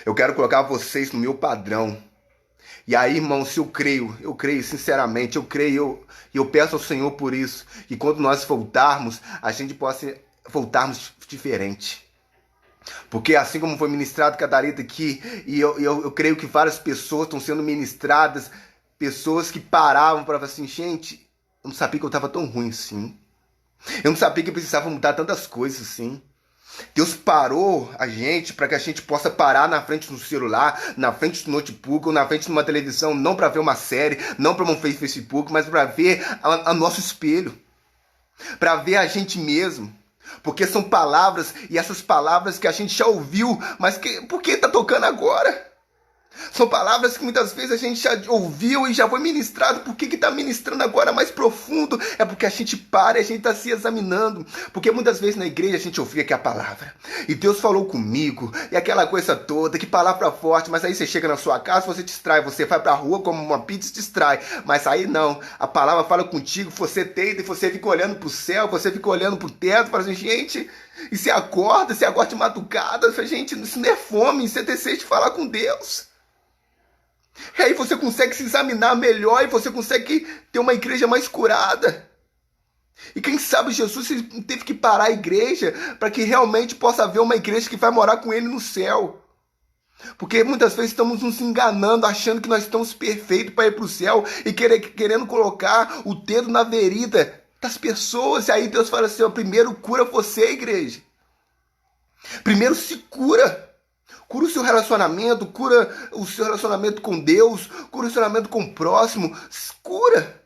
Eu quero colocar vocês no meu padrão. E aí, irmão, se eu creio sinceramente, eu peço ao Senhor por isso, que quando nós voltarmos, a gente possa voltarmos diferente. Porque assim como foi ministrado Catarina aqui, e eu creio que várias pessoas estão sendo ministradas, pessoas que paravam para falar assim, gente, eu não sabia que eu estava tão ruim assim. Eu não sabia que eu precisava mudar tantas coisas assim. Deus parou a gente para que a gente possa parar na frente do celular, na frente do notebook ou na frente de uma televisão, não para ver uma série, não para um Facebook, mas para ver a nosso espelho, para ver a gente mesmo. Porque são palavras, e essas palavras que a gente já ouviu, mas por que está tocando agora? São palavras que muitas vezes a gente já ouviu e já foi ministrado. Por que está ministrando agora mais profundo? É porque a gente para e a gente está se examinando. Porque muitas vezes na igreja a gente ouvia aqui a palavra. E Deus falou comigo. E aquela coisa toda, que palavra forte. Mas aí você chega na sua casa, você distrai. Você vai para a rua como uma pizza e distrai. Mas aí não. A palavra fala contigo. Você deita e você fica olhando para o céu. Você fica olhando para o teto. Fala assim, gente... E você acorda de madrugada. Fala, gente, isso não é fome. Isso é desejo de falar com Deus. E aí você consegue se examinar melhor e você consegue ter uma igreja mais curada. E quem sabe Jesus teve que parar a igreja para que realmente possa haver uma igreja que vai morar com ele no céu. Porque muitas vezes estamos nos enganando, achando que nós estamos perfeitos para ir para o céu e querendo colocar o dedo na ferida das pessoas. E aí Deus fala assim, ó, primeiro cura você, igreja. Primeiro se cura. Cura o seu relacionamento, cura o seu relacionamento com Deus, cura o seu relacionamento com o próximo. Cura.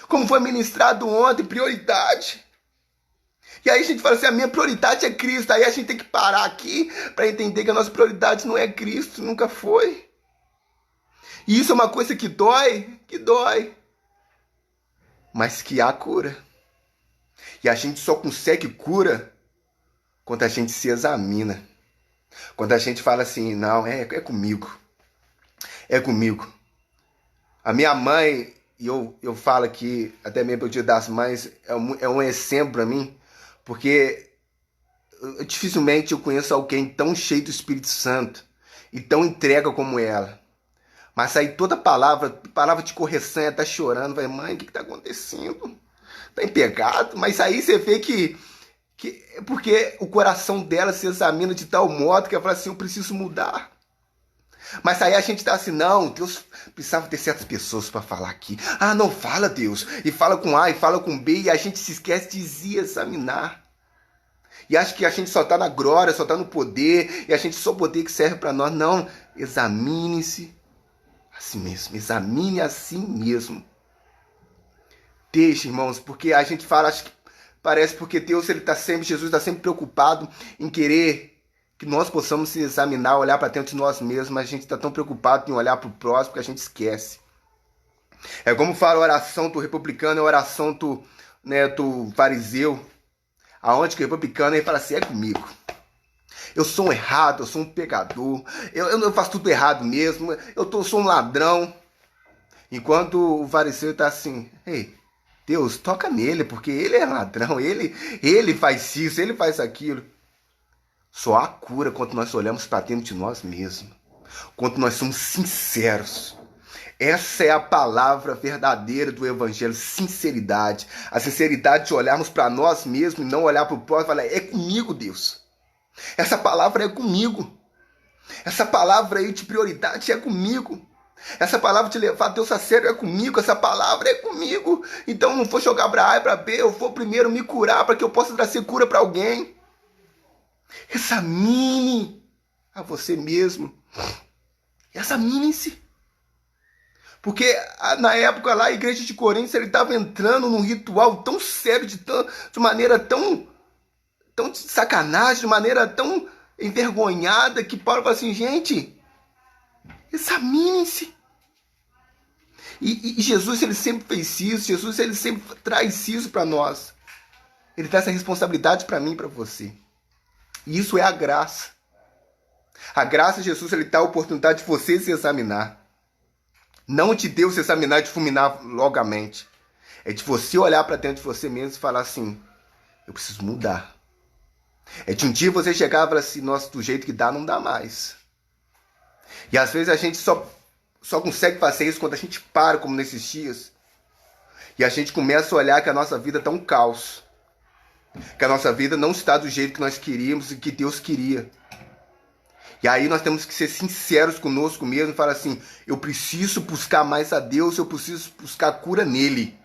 Como foi ministrado ontem, prioridade. E aí a gente fala assim, a minha prioridade é Cristo. Aí a gente tem que parar aqui para entender que a nossa prioridade não é Cristo, nunca foi. E isso é uma coisa que dói, mas que há cura. E a gente só consegue cura quando a gente se examina. Quando a gente fala assim, não, é comigo. É comigo. A minha mãe, e eu falo aqui, até mesmo o Dia das Mães, é um exemplo para mim, porque dificilmente eu conheço alguém tão cheio do Espírito Santo e tão entrega como ela. Mas aí toda palavra de correção, ela tá chorando, vai, mãe, o que tá acontecendo? Tá em pecado? Mas aí você vê que é porque o coração dela se examina de tal modo que ela fala assim, eu preciso mudar. Mas aí a gente tá assim, não, Deus precisava ter certas pessoas para falar aqui. Ah, não, fala Deus. E fala com A, e fala com B, e a gente se esquece de se examinar. E acha que a gente só tá na glória, só tá no poder, e a gente só poder que serve para nós. Não, examine-se a si mesmo, examine a si mesmo. Deixe, irmãos, porque a gente fala, acho que parece porque Deus, Jesus está sempre preocupado em querer que nós possamos se examinar, olhar para dentro de nós mesmos, mas a gente está tão preocupado em olhar para o próximo que a gente esquece. É como fala a oração do republicano, a oração do fariseu, aonde que o republicano ele fala assim, é comigo. Eu sou um errado, eu sou um pecador, eu faço tudo errado mesmo, eu sou um ladrão. Enquanto o fariseu está assim, ei, Deus, toca nele, porque ele é ladrão, ele faz isso, ele faz aquilo. Só há cura quando nós olhamos para dentro de nós mesmos, quando nós somos sinceros. Essa é a palavra verdadeira do Evangelho, sinceridade. A sinceridade de olharmos para nós mesmos e não olhar para o próximo e falar, é comigo, Deus. Essa palavra é comigo. Essa palavra aí de prioridade é comigo. Essa palavra de levar Deus a sério é comigo, essa palavra é comigo. Então não vou jogar para A e para B, eu vou primeiro me curar para que eu possa trazer cura para alguém. Examine a você mesmo. Examine-se. Porque na época lá, a igreja de Corinto, ele estava entrando num ritual tão sério, de maneira tão de sacanagem, de maneira tão envergonhada, que Paulo fala assim, gente, examinem-se. E Jesus, ele sempre fez isso. Jesus, ele sempre traz isso para nós. Ele traz essa responsabilidade para mim e para você. E isso é a graça. A graça de Jesus, ele dá a oportunidade de você se examinar. Não de Deus se examinar e de fulminar logamente. É de você olhar para dentro de você mesmo e falar assim, eu preciso mudar. É de um dia você chegar e falar assim, nossa, do jeito que dá, não dá mais. E às vezes a gente só consegue fazer isso quando a gente para, como nesses dias. E a gente começa a olhar que a nossa vida está um caos. Que a nossa vida não está do jeito que nós queríamos e que Deus queria. E aí nós temos que ser sinceros conosco mesmo e falar assim, eu preciso buscar mais a Deus, eu preciso buscar cura nele.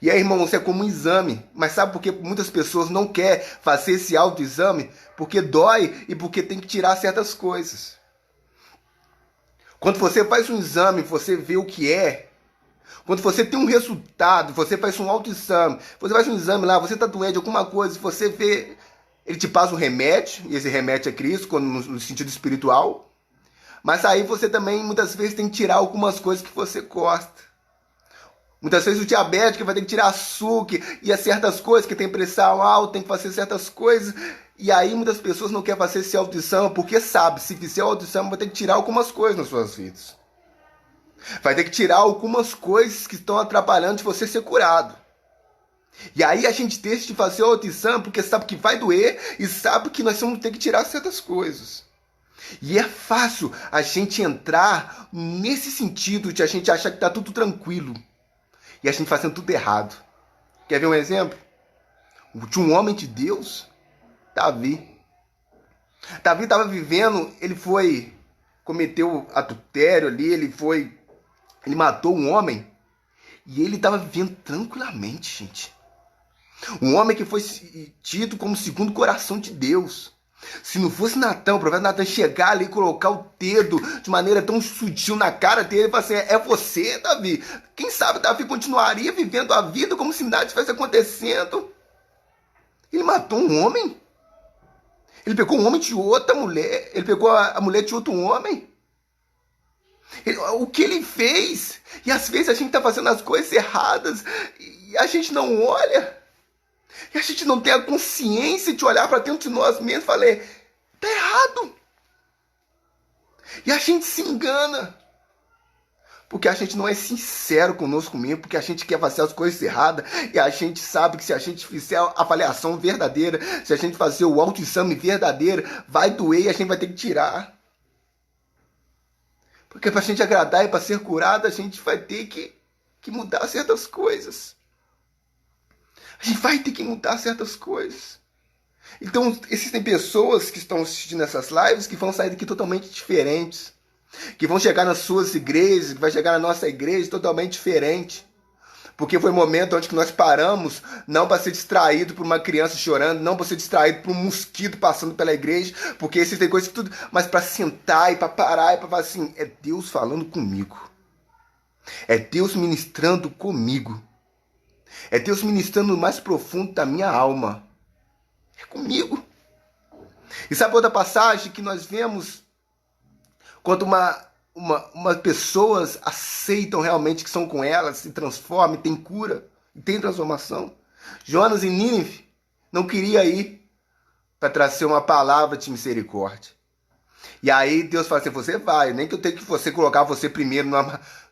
E aí, irmão, isso é como um exame. Mas sabe por que muitas pessoas não querem fazer esse autoexame? Porque dói e porque tem que tirar certas coisas. Quando você faz um exame, você vê o que é. Quando você tem um resultado, você faz um autoexame, você faz um exame lá, você está doente de alguma coisa, você vê, ele te passa um remédio, e esse remédio é Cristo, no sentido espiritual. Mas aí você também, muitas vezes, tem que tirar algumas coisas que você gosta. Muitas vezes o diabético vai ter que tirar açúcar e há certas coisas que tem pressão alta, tem que fazer certas coisas. E aí muitas pessoas não querem fazer esse autoexame porque sabe, se fizer o autoexame vai ter que tirar algumas coisas nas suas vidas. Vai ter que tirar algumas coisas que estão atrapalhando de você ser curado. E aí a gente deixa de fazer o autoexame porque sabe que vai doer e sabe que nós vamos ter que tirar certas coisas. E é fácil a gente entrar nesse sentido de a gente achar que está tudo tranquilo. E a gente fazendo tudo errado. Quer ver um exemplo? De um homem de Deus, Davi. Davi estava vivendo, cometeu adultério ali, ele matou um homem e ele estava vivendo tranquilamente, gente. Um homem que foi tido como segundo coração de Deus. Se não fosse Natã, o profeta Natã chegar ali e colocar o dedo de maneira tão sutil na cara dele e falar assim, é você, Davi. Quem sabe Davi continuaria vivendo a vida como se nada estivesse acontecendo. Ele matou um homem. Ele pegou um homem de outra mulher. Ele pegou a mulher de outro homem. O que ele fez? E às vezes a gente está fazendo as coisas erradas e a gente não olha. E a gente não tem a consciência de olhar para dentro de nós mesmos e falar, tá errado. E a gente se engana. Porque a gente não é sincero conosco mesmo, porque a gente quer fazer as coisas erradas, e a gente sabe que se a gente fizer a avaliação verdadeira, se a gente fazer o autoexame verdadeiro, vai doer e a gente vai ter que tirar. Porque para a gente agradar e para ser curado, a gente vai ter que mudar certas coisas. A gente vai ter que mudar certas coisas. Então, existem pessoas que estão assistindo essas lives que vão sair daqui totalmente diferentes. Que vão chegar nas suas igrejas, que vai chegar na nossa igreja totalmente diferente. Porque foi um momento onde nós paramos, não para ser distraído por uma criança chorando, não para ser distraído por um mosquito passando pela igreja, porque existem coisas que tudo, mas para sentar e para parar e para falar assim, é Deus falando comigo. É Deus ministrando comigo. É Deus ministrando no mais profundo da minha alma. É comigo. E sabe outra passagem que nós vemos? Quando umas pessoas aceitam realmente que são com elas, se transformam, tem cura, e tem transformação. Jonas em Nínive não queria ir para trazer uma palavra de misericórdia. E aí Deus fala assim, você vai, nem que eu tenha que colocar você primeiro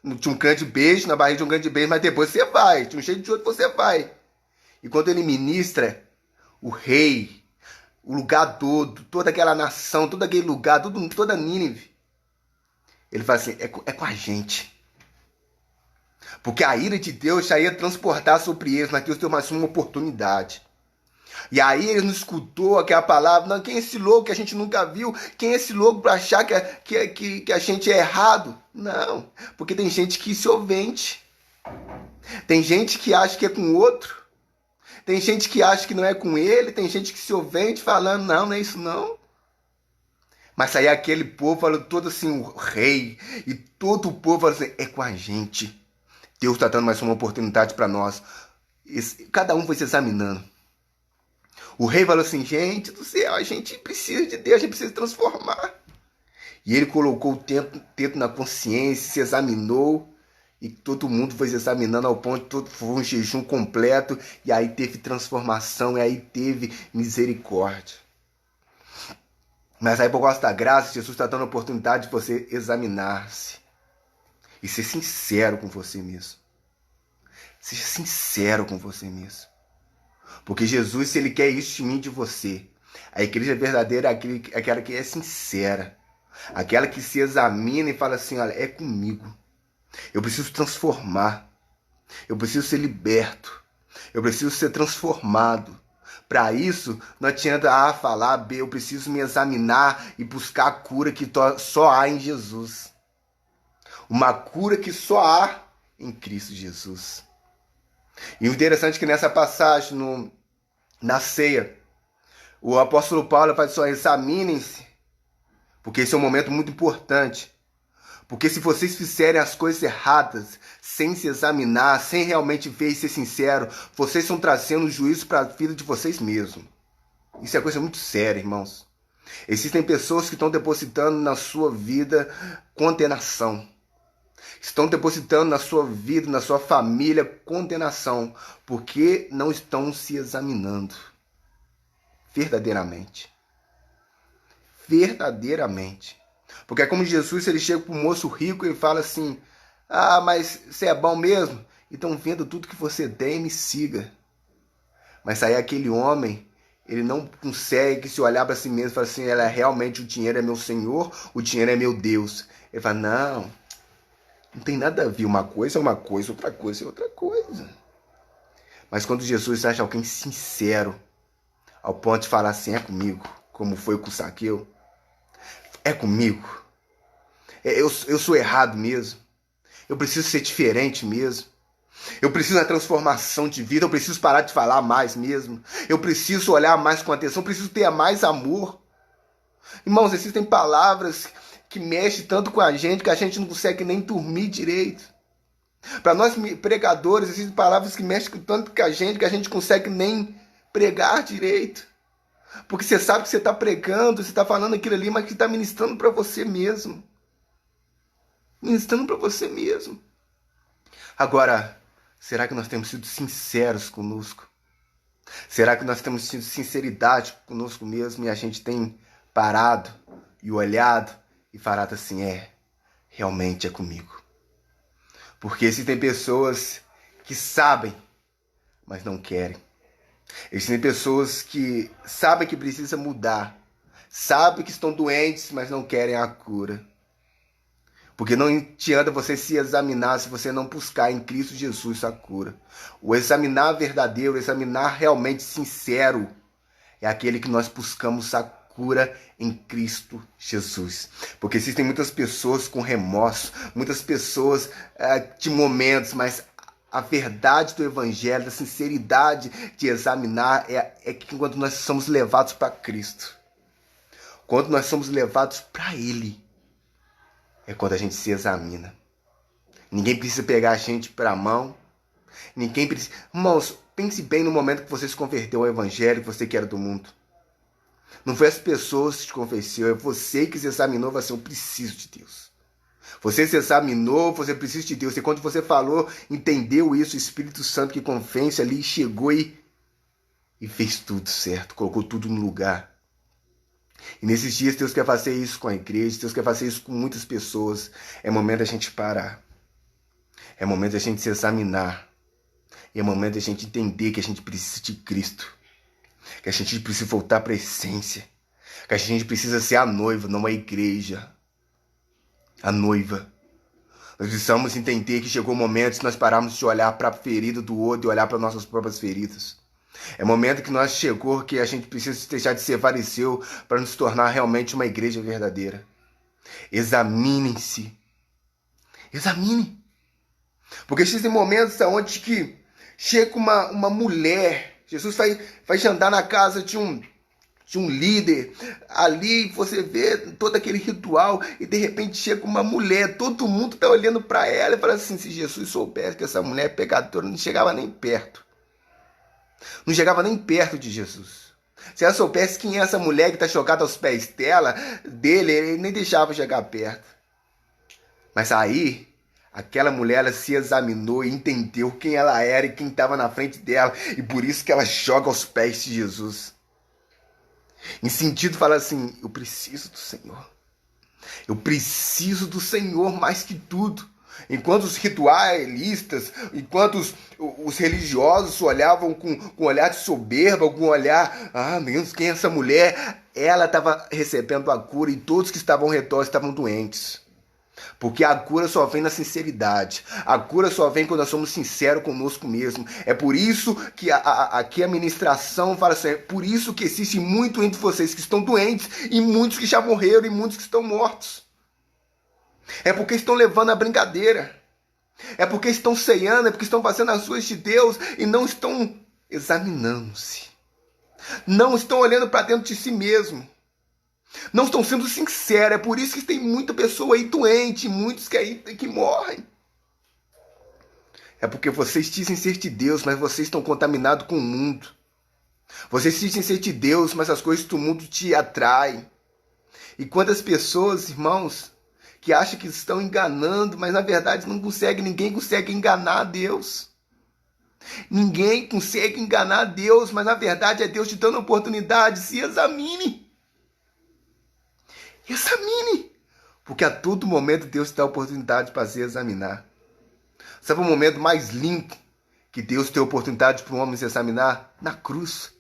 de um grande beijo, na barriga de um grande beijo, mas depois você vai, de um jeito de outro você vai. E quando ele ministra, o rei, o lugar todo, toda aquela nação, todo aquele lugar, toda Nínive, ele fala assim, é com a gente. Porque a ira de Deus já ia transportar sobre eles, mas Deus deu mais uma oportunidade. E aí ele não escutou aquela palavra, não, quem é esse louco que a gente nunca viu? Quem é esse louco para achar que a gente é errado? Não, porque tem gente que se ofende. Tem gente que acha que é com o outro. Tem gente que acha que não é com ele. Tem gente que se ofende falando, não é isso não. Mas aí aquele povo falou todo assim, o rei, e todo o povo falou assim, é com a gente. Deus está dando mais uma oportunidade para nós. Cada um foi se examinando. O rei falou assim, gente do céu, a gente precisa de Deus, a gente precisa se transformar. E ele colocou o dedo na consciência, se examinou, e todo mundo foi se examinando ao ponto que foi um jejum completo, e aí teve transformação, e aí teve misericórdia. Mas aí, por causa da graça, Jesus está dando a oportunidade de você examinar-se. E ser sincero com você mesmo. Seja sincero com você mesmo. Porque Jesus, se Ele quer isso de mim e de você, a igreja verdadeira é aquela que é sincera. Aquela que se examina e fala assim, olha, é comigo. Eu preciso transformar. Eu preciso ser liberto. Eu preciso ser transformado. Para isso, não adianta A falar, B, eu preciso me examinar e buscar a cura que só há em Jesus. Uma cura que só há em Cristo Jesus. E o interessante é que nessa passagem, na ceia, o apóstolo Paulo faz só, examinem-se, porque esse é um momento muito importante. Porque se vocês fizerem as coisas erradas, sem se examinar, sem realmente ver e ser sincero, vocês estão trazendo juízo para a vida de vocês mesmos. Isso é coisa muito séria, irmãos. Existem pessoas que estão depositando na sua vida condenação. Estão depositando na sua vida, na sua família, condenação, porque não estão se examinando. Verdadeiramente. Verdadeiramente. Porque é como Jesus, ele chega para o moço rico e fala assim, ah, mas você é bom mesmo? Então venda tudo que você tem e me siga. Mas aí aquele homem, ele não consegue se olhar para si mesmo e falar assim, realmente o dinheiro é meu Senhor, o dinheiro é meu Deus. Ele fala, não tem nada a ver, uma coisa é uma coisa, outra coisa é outra coisa. Mas quando Jesus acha alguém sincero, ao ponto de falar assim, é comigo, como foi com Zaqueu, é comigo, eu sou errado mesmo, eu preciso ser diferente mesmo, eu preciso da transformação de vida, eu preciso parar de falar mais mesmo, eu preciso olhar mais com atenção, eu preciso ter mais amor. Irmãos, existem palavras que mexem tanto com a gente que a gente não consegue nem dormir direito. Para nós pregadores, existem palavras que mexem tanto com a gente consegue nem pregar direito. Porque você sabe que você está pregando, você está falando aquilo ali, mas que está ministrando para você mesmo. Ministrando para você mesmo. Agora, será que nós temos sido sinceros conosco? Será que nós temos tido sinceridade conosco mesmo e a gente tem parado e olhado e falado assim, realmente é comigo? Porque existem pessoas que sabem, mas não querem. Existem pessoas que sabem que precisa mudar, sabem que estão doentes, mas não querem a cura. Porque não adianta você se examinar se você não buscar em Cristo Jesus a cura. O examinar verdadeiro, o examinar realmente sincero, é aquele que nós buscamos a cura em Cristo Jesus. Porque existem muitas pessoas com remorso, muitas pessoas de momentos, mas a verdade do Evangelho, a sinceridade de examinar é que quando nós somos levados para Cristo, quando nós somos levados para Ele, é quando a gente se examina. Ninguém precisa pegar a gente para mão. Ninguém precisa... Irmãos, pense bem no momento que você se converteu ao Evangelho, que você que era do mundo. Não foi as pessoas que te convenceu, é você que se examinou, você, eu preciso de Deus. Você se examinou, você precisa de Deus. E quando você falou, entendeu isso, o Espírito Santo que convence ali, chegou e fez tudo certo, colocou tudo no lugar. E nesses dias Deus quer fazer isso com a igreja, Deus quer fazer isso com muitas pessoas. É momento da gente parar. É momento da gente se examinar. E é momento da gente entender que a gente precisa de Cristo. Que a gente precisa voltar para a essência. Que a gente precisa ser a noiva, não a igreja. A noiva. Nós precisamos entender que chegou o momento de nós pararmos de olhar para a ferida do outro e olhar para nossas próprias feridas. É o momento que nós chegou que a gente precisa deixar de ser fariseu para nos tornar realmente uma igreja verdadeira. Examinem-se. Examine. Porque existem momentos onde que chega uma mulher. Jesus vai andar na casa de um líder. Ali você vê todo aquele ritual e de repente chega uma mulher. Todo mundo está olhando para ela e fala assim, se Jesus soubesse que essa mulher é pecadora, não chegava nem perto. Não chegava nem perto de Jesus. Se ela soubesse quem é essa mulher que está jogada aos pés dele, ele nem deixava chegar perto. Mas aí, aquela mulher ela se examinou e entendeu quem ela era e quem estava na frente dela. E por isso que ela joga aos pés de Jesus. Em sentido, fala assim, eu preciso do Senhor. Eu preciso do Senhor mais que tudo. Enquanto os ritualistas, enquanto os religiosos olhavam com olhar de soberba, com olhar, meu Deus, quem é essa mulher? Ela estava recebendo a cura e todos que estavam ao redor estavam doentes. Porque a cura só vem na sinceridade. A cura só vem quando nós somos sinceros conosco mesmo. É por isso que aqui a ministração fala assim, é por isso que existe muito entre vocês que estão doentes e muitos que já morreram e muitos que estão mortos. É porque estão levando a brincadeira. É porque estão ceando, é porque estão fazendo as coisas de Deus e não estão examinando-se. Não estão olhando para dentro de si mesmo. Não estão sendo sinceros. É por isso que tem muita pessoa aí doente, muitos que morrem. É porque vocês dizem ser de Deus, mas vocês estão contaminados com o mundo. Vocês dizem ser de Deus, mas as coisas do mundo te atraem. E quantas pessoas, irmãos, que acham que estão enganando, mas na verdade ninguém consegue enganar a Deus. Ninguém consegue enganar a Deus, mas na verdade é Deus te dando a oportunidade. Se examine. Examine. Porque a todo momento Deus te dá a oportunidade para se examinar. Sabe o momento mais lindo que Deus tem a oportunidade para um homem se examinar? Na cruz.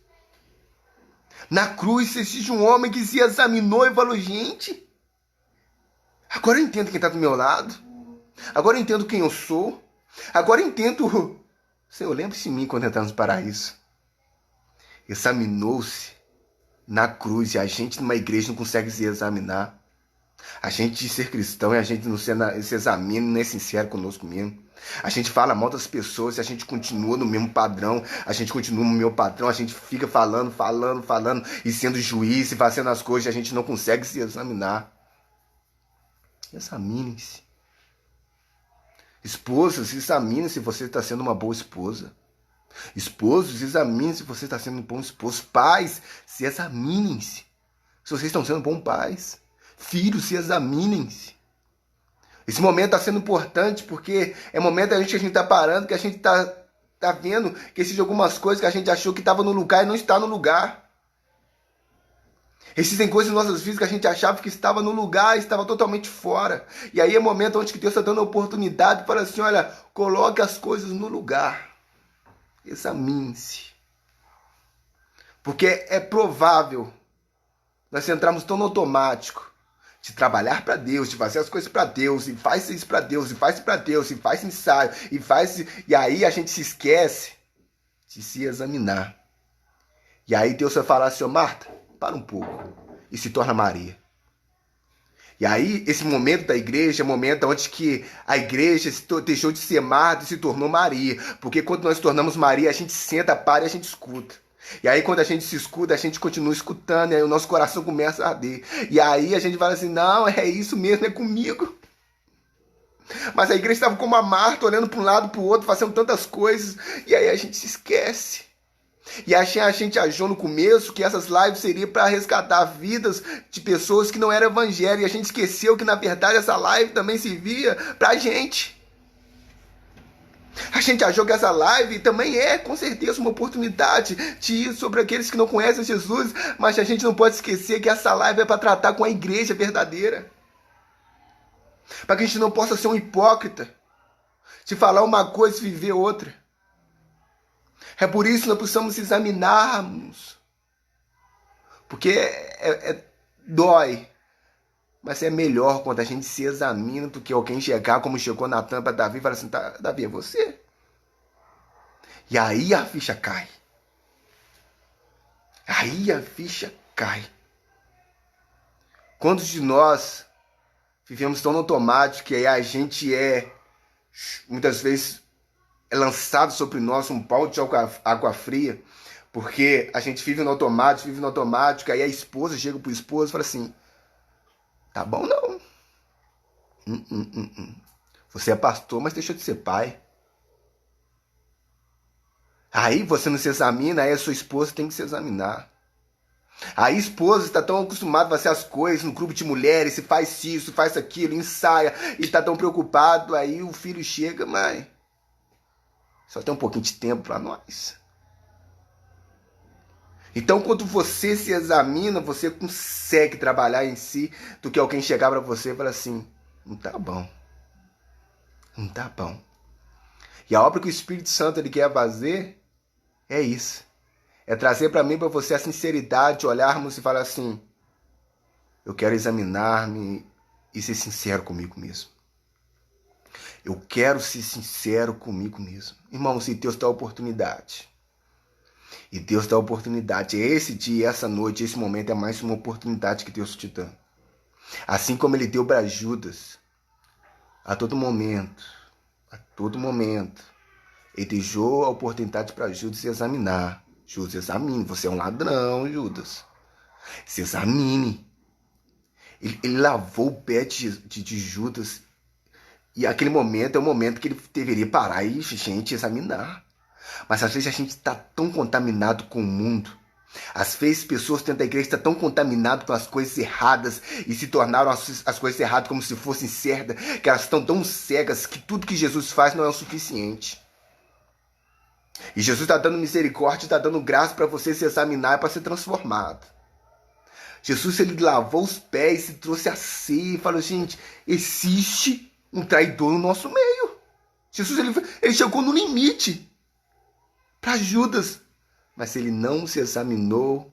Na cruz existe um homem que se examinou e falou, gente, agora eu entendo quem está do meu lado. Agora eu entendo quem eu sou. Agora eu entendo Senhor, lembre-se de mim quando entrar no paraíso. Examinou-se na cruz e a gente numa igreja não consegue se examinar. A gente ser cristão e a gente não se examina, não é sincero conosco mesmo. A gente fala mal das pessoas e a gente continua no mesmo padrão. A gente continua no mesmo padrão. A gente fica falando e sendo juiz e fazendo as coisas e a gente não consegue se examinar. Examinem-se. Esposas, examine se você está sendo uma boa esposa. Esposos, examine se você está sendo um bom esposo. Pais, se examinem-se se vocês estão sendo bons pais. Filhos, se examinem-se. Esse momento está sendo importante porque é momento que a gente está parando, que a gente está vendo que existem algumas coisas que a gente achou que estava no lugar e não está no lugar. Existem coisas em nossas vidas que a gente achava que estava no lugar e estava totalmente fora. E aí é momento onde Deus está dando a oportunidade para assim, olha, coloque as coisas no lugar. Examine-se. Porque é provável nós entrarmos tão no automático de trabalhar para Deus, de fazer as coisas para Deus, e faz isso para Deus, e faz para Deus, e faz ensaio, e aí a gente se esquece de se examinar. E aí Deus vai falar assim, Marta, para um pouco, e se torna Maria. E aí, esse momento da igreja é o momento onde que a igreja deixou de ser Marta e se tornou Maria. Porque quando nós tornamos Maria, a gente senta, para e a gente escuta. E aí, quando a gente se escuta, a gente continua escutando, e aí o nosso coração começa a arder. E aí a gente fala assim, não, é isso mesmo, é comigo. Mas a igreja estava como a Marta, olhando para um lado, para o outro, fazendo tantas coisas, e aí a gente se esquece. E a gente achou no começo que essas lives seriam para resgatar vidas de pessoas que não eram evangélicas. E a gente esqueceu que, na verdade, essa live também servia para a gente. A gente achou que essa live também é, com certeza, uma oportunidade de ir sobre aqueles que não conhecem Jesus. Mas a gente não pode esquecer que essa live é para tratar com a igreja verdadeira. Para que a gente não possa ser um hipócrita de falar uma coisa e viver outra. É por isso que nós precisamos examinarmos. Porque dói. Mas é melhor quando a gente se examina do que alguém chegar como chegou Natan para Davi e falar assim, Davi, é você? E aí a ficha cai. Aí a ficha cai. Quantos de nós vivemos tão no automático que aí a gente muitas vezes, é lançado sobre nós um balde de água fria, porque a gente vive no automático, aí a esposa chega pro esposo e fala assim, tá bom não. Você é pastor, mas deixou de ser pai. Aí você não se examina, aí a sua esposa tem que se examinar. Aí a esposa está tão acostumada a fazer as coisas no grupo de mulheres, se faz isso, faz aquilo, ensaia, e está tão preocupado, aí o filho chega, mãe, só tem um pouquinho de tempo para nós. Então, quando você se examina, você consegue trabalhar em si do que alguém chegar para você e falar assim, não tá bom. Não tá bom. E a obra que o Espírito Santo ele quer fazer é isso. É trazer para mim, para você, a sinceridade, olharmos e falar assim, eu quero examinar-me e ser sincero comigo mesmo. Eu quero ser sincero comigo mesmo. Irmãos, e Deus dá oportunidade. E Deus dá oportunidade. Esse dia, essa noite, esse momento é mais uma oportunidade que Deus te dá. Assim como Ele deu para Judas, a todo momento, Ele deixou a oportunidade para Judas se examinar. Judas, examine. Você é um ladrão, Judas. Se examine. Ele lavou o pé de Judas. E aquele momento é o momento que ele deveria parar e, gente, examinar. Mas às vezes a gente está tão contaminado com o mundo. Às vezes pessoas dentro da igreja estão tão contaminadas com as coisas erradas e se tornaram as coisas erradas como se fossem certas, que elas estão tão cegas que tudo que Jesus faz não é o suficiente. E Jesus está dando misericórdia, está dando graça para você se examinar e para ser transformado. Jesus, ele lavou os pés e trouxe a ceia e falou, gente, existe um traidor no nosso meio. Jesus, ele chegou no limite para Judas, mas ele não se examinou.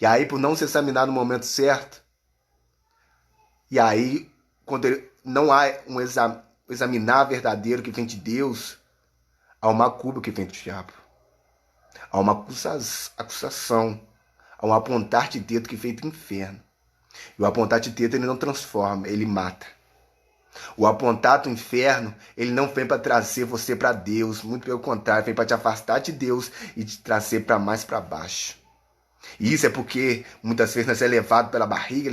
E aí, por não se examinar no momento certo, e aí, quando não há um examinar verdadeiro que vem de Deus, há uma culpa que vem do diabo. Há uma acusação. Há um apontar de dedo que vem do inferno. E o apontar de dedo ele não transforma, ele mata. O apontar do inferno, ele não vem para trazer você para Deus. Muito pelo contrário, vem para te afastar de Deus e te trazer para mais para baixo. E isso é porque muitas vezes nós é levado pela barriga.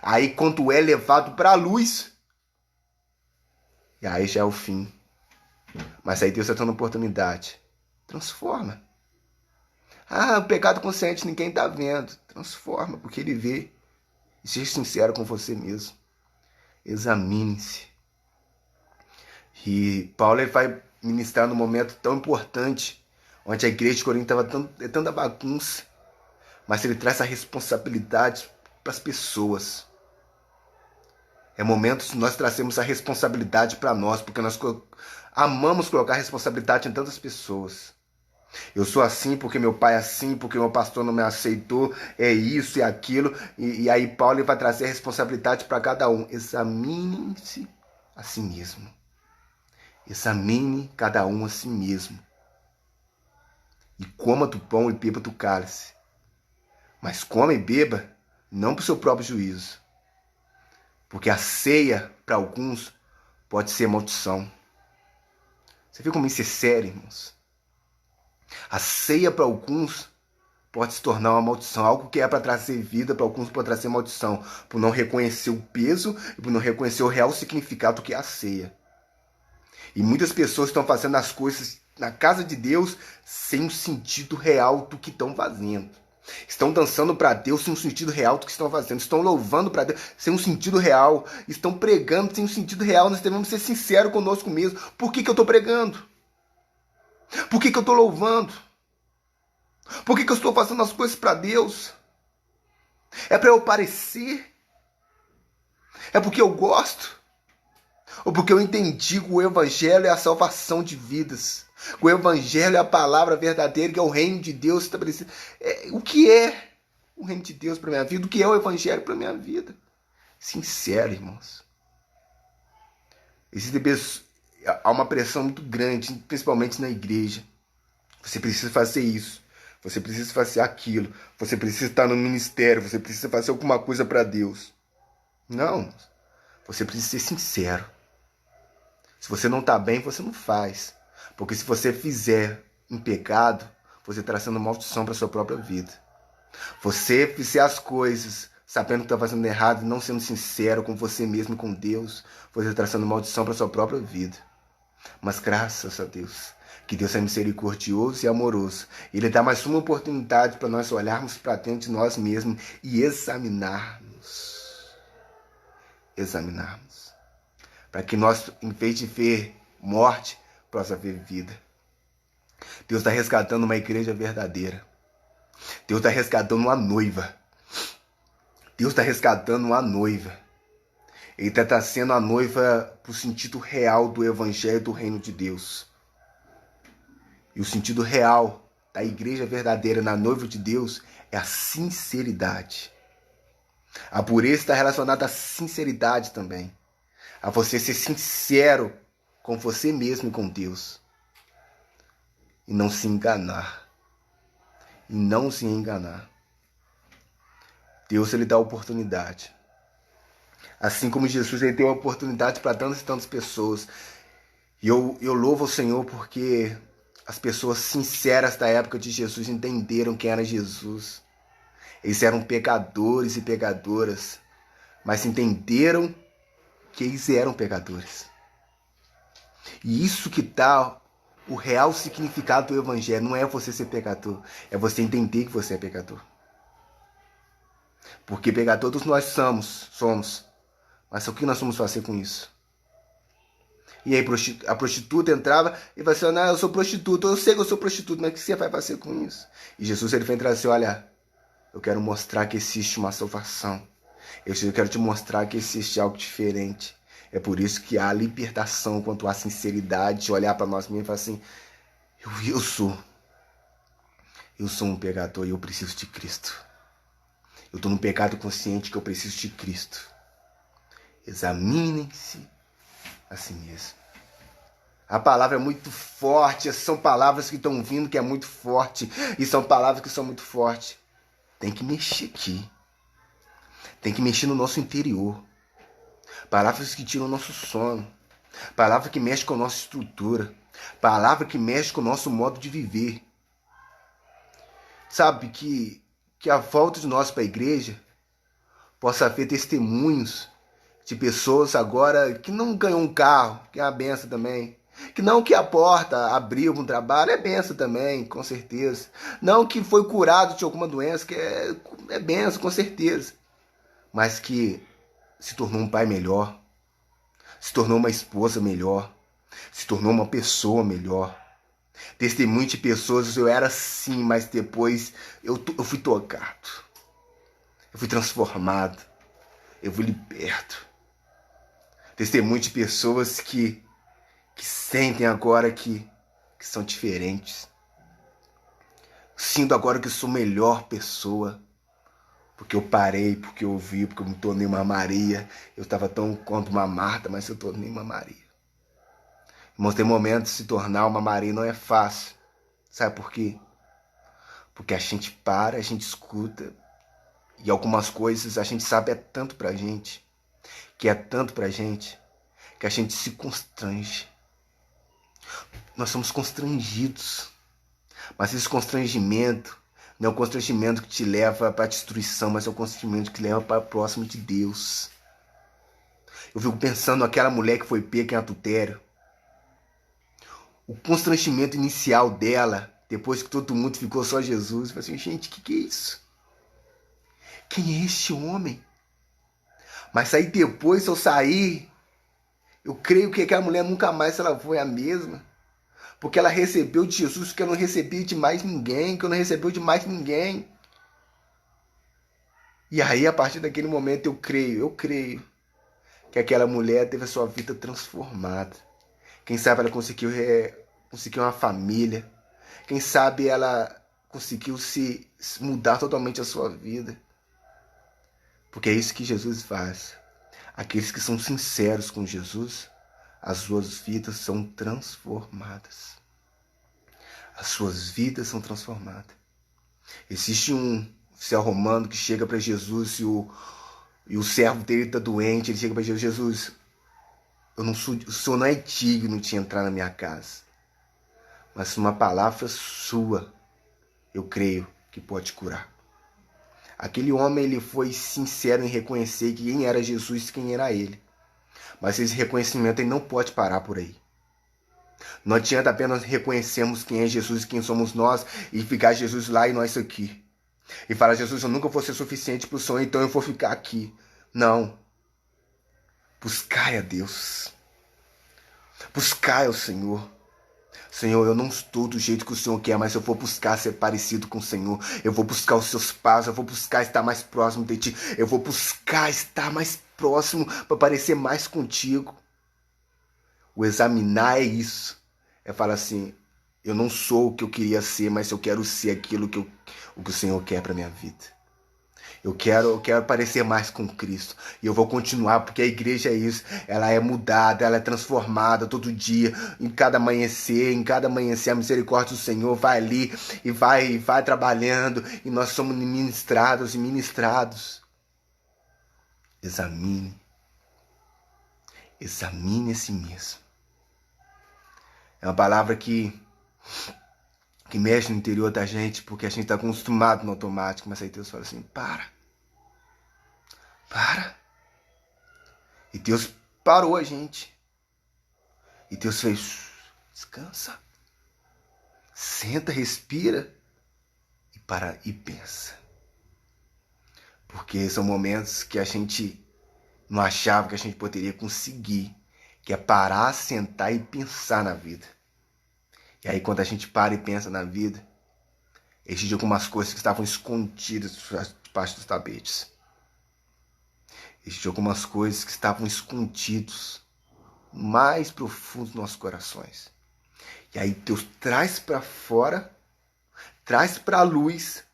Aí quando é levado para a luz, e aí já é o fim. Mas aí Deus está dando oportunidade. Transforma. Ah, o pecado consciente ninguém está vendo. Transforma, porque ele vê. E seja sincero com você mesmo. Examine-se. E Paulo ele vai ministrar num momento tão importante, onde a igreja de Corinto estava tanta bagunça, mas ele traz a responsabilidade para as pessoas. É momento que nós trazemos a responsabilidade para nós, porque nós amamos colocar responsabilidade em tantas pessoas. Eu sou assim porque meu pai é assim, porque meu pastor não me aceitou, é isso e aquilo. E aí Paulo vai trazer a responsabilidade para cada um. Examine-se a si mesmo. Examine cada um a si mesmo. E coma do pão e beba do cálice. Mas coma e beba não para o seu próprio juízo. Porque a ceia, para alguns, pode ser maldição. Você viu como isso é sério, irmãos? A ceia para alguns pode se tornar uma maldição. Algo que é para trazer vida, para alguns pode trazer maldição. Por não reconhecer o peso e por não reconhecer o real significado que é a ceia. E muitas pessoas estão fazendo as coisas na casa de Deus sem o sentido real do que estão fazendo. Estão dançando para Deus sem um sentido real do que estão fazendo. Estão louvando para Deus sem um sentido real. Estão pregando sem um sentido real. Nós devemos ser sinceros conosco mesmo. Por que eu estou pregando? Por que eu estou louvando? Por que eu estou fazendo as coisas para Deus? É para eu parecer? É porque eu gosto? Ou porque eu entendi que o Evangelho é a salvação de vidas? O Evangelho é a palavra verdadeira, que é o reino de Deus estabelecido. O que é o reino de Deus para minha vida? O que é o Evangelho para minha vida? Sincero, irmãos. Há uma pressão muito grande, principalmente na igreja. Você precisa fazer isso. Você precisa fazer aquilo. Você precisa estar no ministério. Você precisa fazer alguma coisa para Deus. Não. Você precisa ser sincero. Se você não está bem, você não faz. Porque se você fizer em pecado, você está sendo maldição para a sua própria vida. Você fizer as coisas sabendo que está fazendo errado e não sendo sincero com você mesmo e com Deus, você está sendo maldição para a sua própria vida. Mas graças a Deus, que Deus é misericordioso e amoroso. Ele dá mais uma oportunidade para nós olharmos para dentro de nós mesmos e examinarmos. Examinarmos. Para que nós, em vez de ver morte, possa ver vida. Deus está resgatando uma igreja verdadeira. Deus está resgatando uma noiva. Deus está resgatando uma noiva. Ele está trazendo a noiva para o sentido real do Evangelho do Reino de Deus. E o sentido real da igreja verdadeira na noiva de Deus é a sinceridade. A pureza está relacionada à sinceridade também. A você ser sincero com você mesmo e com Deus. E não se enganar. E não se enganar. Deus ele dá oportunidade. Assim como Jesus ele deu a oportunidade para tantas e tantas pessoas. E eu louvo o Senhor porque as pessoas sinceras da época de Jesus entenderam quem era Jesus. Eles eram pecadores e pecadoras, mas entenderam que eles eram pecadores. E isso que dá o real significado do Evangelho. Não é você ser pecador, é você entender que você é pecador. Porque pecador todos nós somos. Mas o que nós vamos fazer com isso? E aí a prostituta entrava e falava assim, não, eu sou prostituta, eu sei que eu sou prostituta, mas o que você vai fazer com isso? E Jesus ele vem trazer, olha, eu quero mostrar que existe uma salvação. Eu quero te mostrar que existe algo diferente. É por isso que há libertação quanto à sinceridade, de olhar para nós mesmos e falar assim, eu sou um pecador e eu preciso de Cristo. Eu estou num pecado consciente que eu preciso de Cristo. Examinem-se a si mesmo. A palavra é muito forte, são palavras que estão vindo que é muito forte, e são palavras que são muito fortes. Tem que mexer aqui. Tem que mexer no nosso interior. Palavras que tiram o nosso sono. Palavra que mexe com a nossa estrutura. Palavra que mexe com o nosso modo de viver. Sabe, que a volta de nós para a igreja possa haver testemunhos de pessoas agora que não ganhou um carro, que é uma benção também. Que não que a porta abriu um trabalho, é benção também, com certeza. Não que foi curado de alguma doença, que é benção, com certeza. Mas que se tornou um pai melhor, se tornou uma esposa melhor, se tornou uma pessoa melhor. Testemunho de pessoas, eu era assim, mas depois eu fui tocado. Eu fui transformado. Eu fui liberto. Testemunho de pessoas que sentem agora que são diferentes. Sinto agora que sou melhor pessoa. Porque eu parei, porque eu vi, porque eu me tornei uma Maria. Eu estava tão quanto uma Marta, mas eu tornei uma Maria. Irmãos, tem momentos de se tornar uma Maria não é fácil. Sabe por quê? Porque a gente para, a gente escuta. E algumas coisas a gente sabe é tanto pra gente. Que é tanto pra gente. Que a gente se constrange. Nós somos constrangidos. Mas esse constrangimento não é um constrangimento que te leva para a destruição, mas é um constrangimento que leva para próximo de Deus. Eu fico pensando naquela mulher que foi pega em adultério. O constrangimento inicial dela, depois que todo mundo ficou só Jesus, eu falei assim, gente, que é isso? Quem é este homem? Mas aí depois, se eu sair, eu creio que aquela mulher nunca mais ela foi a mesma. Porque ela recebeu de Jesus que eu não recebi de mais ninguém, que eu não recebeu de mais ninguém. E aí, a partir daquele momento, eu creio que aquela mulher teve a sua vida transformada. Quem sabe ela conseguiu uma família. Quem sabe ela conseguiu se mudar totalmente a sua vida. Porque é isso que Jesus faz. Aqueles que são sinceros com Jesus, as suas vidas são transformadas. As suas vidas são transformadas. Existe um oficial romano que chega para Jesus e o servo dele está doente. Ele chega para Jesus, Jesus, o senhor não é digno de entrar na minha casa. Mas uma palavra sua, eu creio que pode curar. Aquele homem ele foi sincero em reconhecer quem era Jesus e quem era ele. Mas esse reconhecimento ele não pode parar por aí. Não adianta apenas reconhecermos quem é Jesus e quem somos nós e ficar Jesus lá e nós aqui. E falar, Jesus, eu nunca vou ser suficiente para o Senhor, então eu vou ficar aqui. Não. Buscai a Deus. Buscai ao Senhor. Senhor, eu não estou do jeito que o Senhor quer, mas eu vou buscar ser parecido com o Senhor. Eu vou buscar os seus passos, eu vou buscar estar mais próximo de Ti. Eu vou buscar estar mais próximo para parecer mais contigo. O examinar é isso. É falar assim, eu não sou o que eu queria ser, mas eu quero ser aquilo que o Senhor quer para minha vida. Eu quero parecer mais com Cristo. E eu vou continuar, porque a igreja é isso. Ela é mudada, ela é transformada todo dia. Em cada amanhecer a misericórdia do Senhor vai ali e vai trabalhando. E nós somos ministrados e ministrados. Examine a si mesmo. É uma palavra que mexe no interior da gente, porque a gente está acostumado no automático, mas aí Deus fala assim, para. E Deus parou a gente. E Deus fez, descansa, senta, respira e pensa. Porque são momentos que a gente não achava que a gente poderia conseguir, que é parar, sentar e pensar na vida. E aí quando a gente para e pensa na vida, existem algumas coisas que estavam escondidas debaixo dos tapetes. Existem algumas coisas que estavam escondidas mais profundo dos nossos corações. E aí Deus traz para fora, traz para a luz,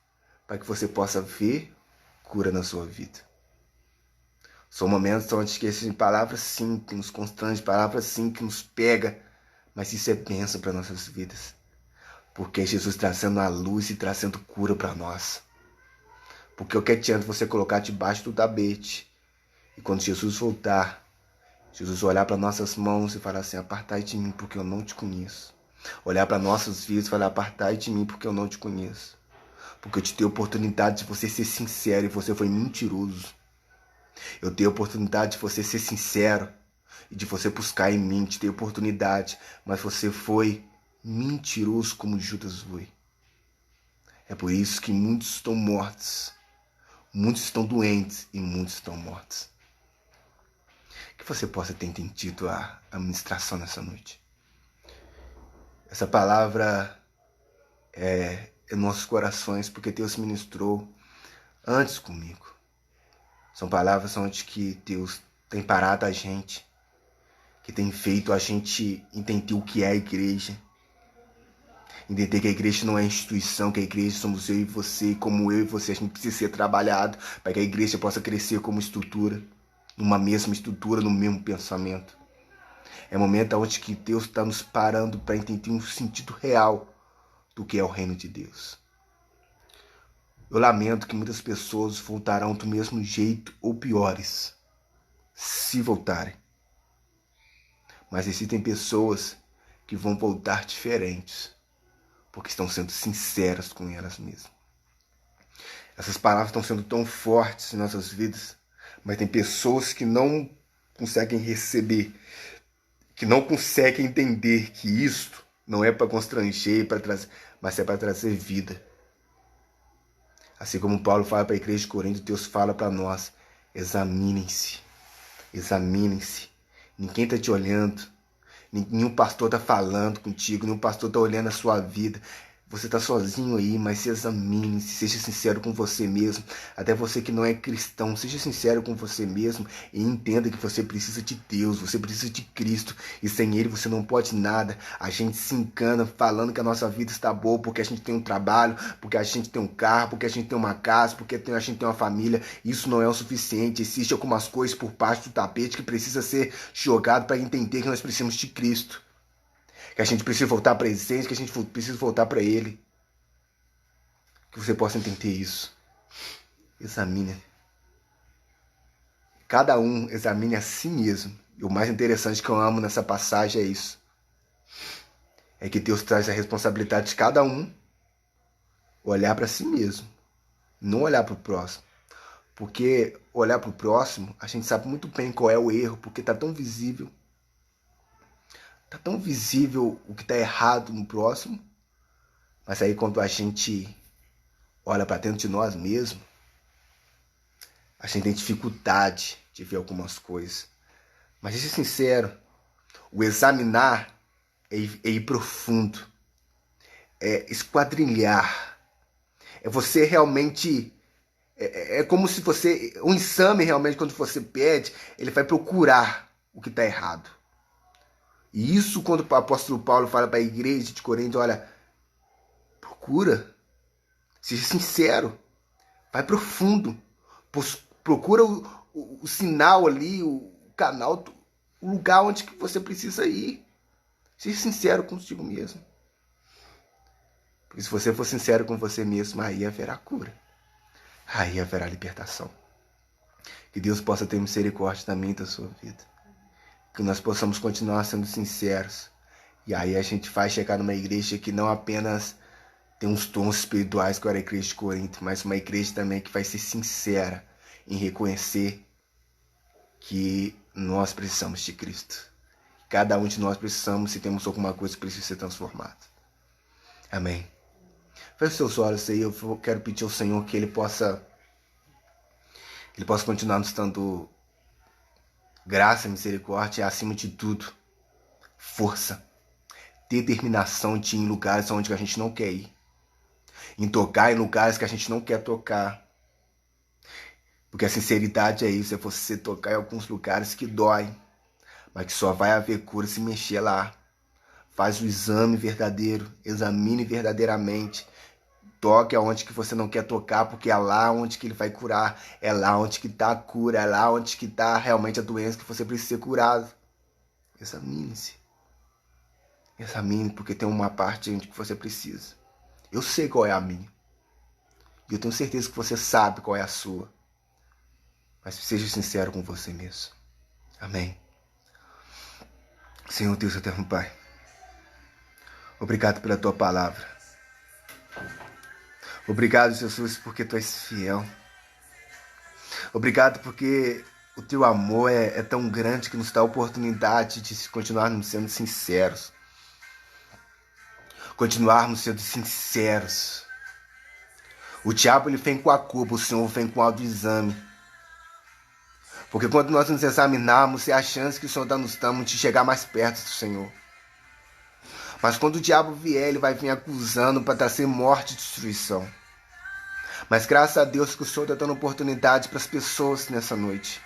para que você possa ver cura na sua vida. São momentos onde esquecem palavras sim que nos constrange, palavras sim que nos pega, mas isso é bênção para nossas vidas. Porque é Jesus trazendo a luz e trazendo cura para nós. Porque o que adianta você colocar debaixo do tapete e quando Jesus voltar, Jesus olhar para nossas mãos e falar assim: apartai de mim porque eu não te conheço. Olhar para nossas vidas e falar: apartai de mim porque eu não te conheço. Porque eu te dei a oportunidade de você ser sincero e você foi mentiroso. Eu dei a oportunidade de você ser sincero e de você buscar em mim. Te dei a oportunidade, mas você foi mentiroso como Judas foi. É por isso que muitos estão mortos, muitos estão doentes e muitos estão mortos. Que você possa ter entendido a ministração nessa noite. Essa palavra é em nossos corações, porque Deus ministrou antes comigo. São palavras onde que Deus tem parado a gente, que tem feito a gente entender o que é a igreja. Entender que a igreja não é instituição, que a igreja somos eu e você, como eu e você, a gente precisa ser trabalhado para que a igreja possa crescer como estrutura, numa mesma estrutura, no mesmo pensamento. É o momento onde que Deus está nos parando para entender um sentido real do que é o reino de Deus. Eu lamento que muitas pessoas voltarão do mesmo jeito ou piores, se voltarem. Mas existem pessoas que vão voltar diferentes, porque estão sendo sinceras com elas mesmas. Essas palavras estão sendo tão fortes em nossas vidas, mas tem pessoas que não conseguem receber, que não conseguem entender que isto não é para constranger, mas é para trazer vida. Assim como Paulo fala para a igreja de Corinto, Deus fala para nós: examinem-se, examinem-se. Ninguém está te olhando, nenhum pastor está falando contigo, nenhum pastor está olhando a sua vida. Você está sozinho aí, mas se examine, seja sincero com você mesmo. Até você que não é cristão, seja sincero com você mesmo e entenda que você precisa de Deus, você precisa de Cristo. E sem Ele você não pode nada. A gente se encana falando que a nossa vida está boa porque a gente tem um trabalho, porque a gente tem um carro, porque a gente tem uma casa, porque a gente tem uma família. Isso não é o suficiente. Existem algumas coisas por baixo do tapete que precisa ser jogado para entender que nós precisamos de Cristo. Que a gente precisa voltar para a essência, que a gente precisa voltar para Ele. Que você possa entender isso. Examine. Cada um examine a si mesmo. E o mais interessante que eu amo nessa passagem é isso. É que Deus traz a responsabilidade de cada um olhar para si mesmo. Não olhar para o próximo. Porque olhar para o próximo, a gente sabe muito bem qual é o erro, porque está tão visível. Tá tão visível o que está errado no próximo, mas aí quando a gente olha para dentro de nós mesmos, a gente tem dificuldade de ver algumas coisas. Mas seja sincero, o examinar é ir profundo, é esquadrilhar, é você realmente, é como se você, um exame realmente quando você pede, ele vai procurar o que está errado. E isso quando o apóstolo Paulo fala para a igreja de Corinto: olha, procura, seja sincero, vai profundo, procura o sinal ali, o canal, o lugar onde que você precisa ir. Seja sincero consigo mesmo. Porque se você for sincero com você mesmo, aí haverá cura, aí haverá libertação. Que Deus possa ter misericórdia também da sua vida. Que nós possamos continuar sendo sinceros. E aí a gente vai chegar numa igreja que não apenas tem uns tons espirituais que era a igreja de Corinto, mas uma igreja também que vai ser sincera em reconhecer que nós precisamos de Cristo. Cada um de nós precisamos, se temos alguma coisa que precisa ser transformada. Amém. Feche seus olhos aí, eu quero pedir ao Senhor que Ele possa continuar nos dando graça, misericórdia e, acima de tudo, força, determinação de ir em lugares onde a gente não quer ir, em tocar em lugares que a gente não quer tocar. Porque a sinceridade é isso, é você tocar em alguns lugares que doem, mas que só vai haver cura se mexer lá. Faz o exame verdadeiro, examine verdadeiramente. Toque aonde que você não quer tocar, porque é lá onde que Ele vai curar. É lá onde que está a cura, é lá onde que está realmente a doença que você precisa ser curado. Examine-se. Examine, porque tem uma parte onde que você precisa. Eu sei qual é a minha. E eu tenho certeza que você sabe qual é a sua. Mas seja sincero com você mesmo. Amém. Senhor Deus eterno Pai, obrigado pela tua palavra. Obrigado, Jesus, porque tu és fiel. Obrigado porque o teu amor é tão grande que nos dá a oportunidade de continuarmos sendo sinceros. Continuarmos sendo sinceros. O diabo ele vem com a culpa, o Senhor vem com o autoexame. Porque quando nós nos examinarmos, é a chance que o Senhor está nos dando de chegar mais perto do Senhor. Mas quando o diabo vier, ele vai vir acusando para trazer morte e destruição. Mas graças a Deus que o Senhor está dando oportunidade para as pessoas nessa noite.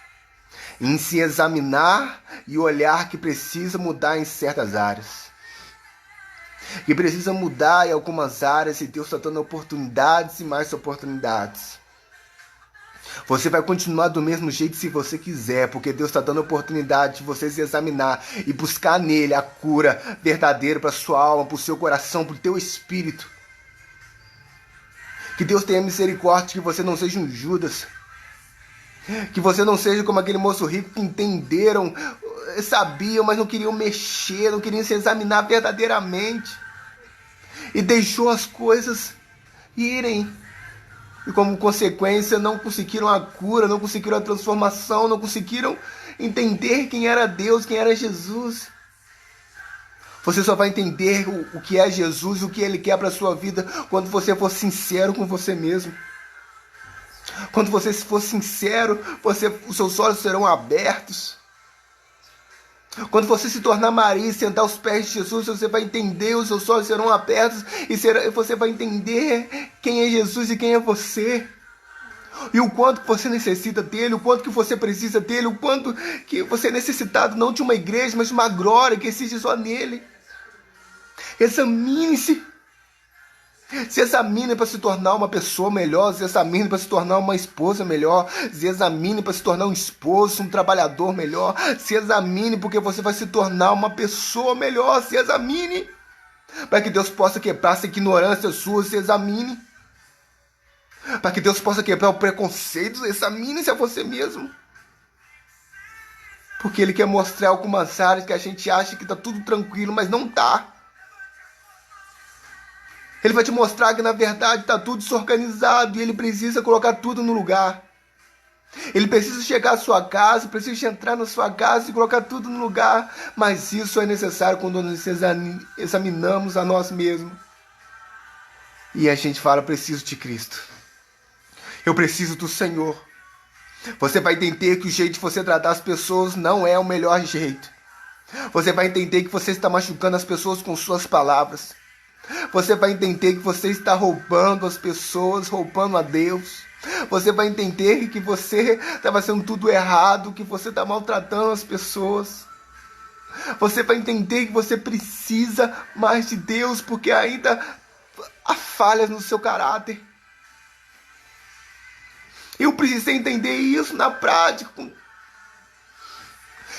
Em se examinar e olhar que precisa mudar em certas áreas. Que precisa mudar em algumas áreas e Deus está dando oportunidades e mais oportunidades. Você vai continuar do mesmo jeito se você quiser, porque Deus está dando oportunidade de você se examinar e buscar nele a cura verdadeira para a sua alma, para o seu coração, para o teu espírito. Que Deus tenha misericórdia, que você não seja um Judas. Que você não seja como aquele moço rico que entenderam, sabiam, mas não queriam mexer, não queriam se examinar verdadeiramente. E deixou as coisas irem. E como consequência não conseguiram a cura, não conseguiram a transformação, não conseguiram entender quem era Deus, quem era Jesus. Você só vai entender o que é Jesus, o que Ele quer para a sua vida, quando você for sincero com você mesmo. Quando você for sincero, os seus olhos serão abertos. Quando você se tornar Maria e sentar aos pés de Jesus, você vai entender, os seus olhos serão abertos e você vai entender quem é Jesus e quem é você. E o quanto que você necessita dele, o quanto que você precisa dele, o quanto que você é necessitado não de uma igreja, mas de uma glória que existe só nele. Examine-se. Se examine para se tornar uma pessoa melhor, se examine para se tornar uma esposa melhor, se examine para se tornar um esposo, um trabalhador melhor, se examine porque você vai se tornar uma pessoa melhor, se examine, para que Deus possa quebrar essa ignorância sua, se examine, para que Deus possa quebrar o preconceito, examine-se a você mesmo, porque Ele quer mostrar algumas áreas que a gente acha que está tudo tranquilo, mas não está. Ele vai te mostrar que na verdade está tudo desorganizado e ele precisa colocar tudo no lugar. Ele precisa chegar à sua casa, precisa entrar na sua casa e colocar tudo no lugar. Mas isso é necessário quando nós examinamos a nós mesmos. E a gente fala, preciso de Cristo. Eu preciso do Senhor. Você vai entender que o jeito de você tratar as pessoas não é o melhor jeito. Você vai entender que você está machucando as pessoas com suas palavras. Você vai entender que você está roubando as pessoas, roubando a Deus. Você vai entender que você está fazendo tudo errado, que você está maltratando as pessoas. Você vai entender que você precisa mais de Deus, porque ainda há falhas no seu caráter. Eu precisei entender isso na prática.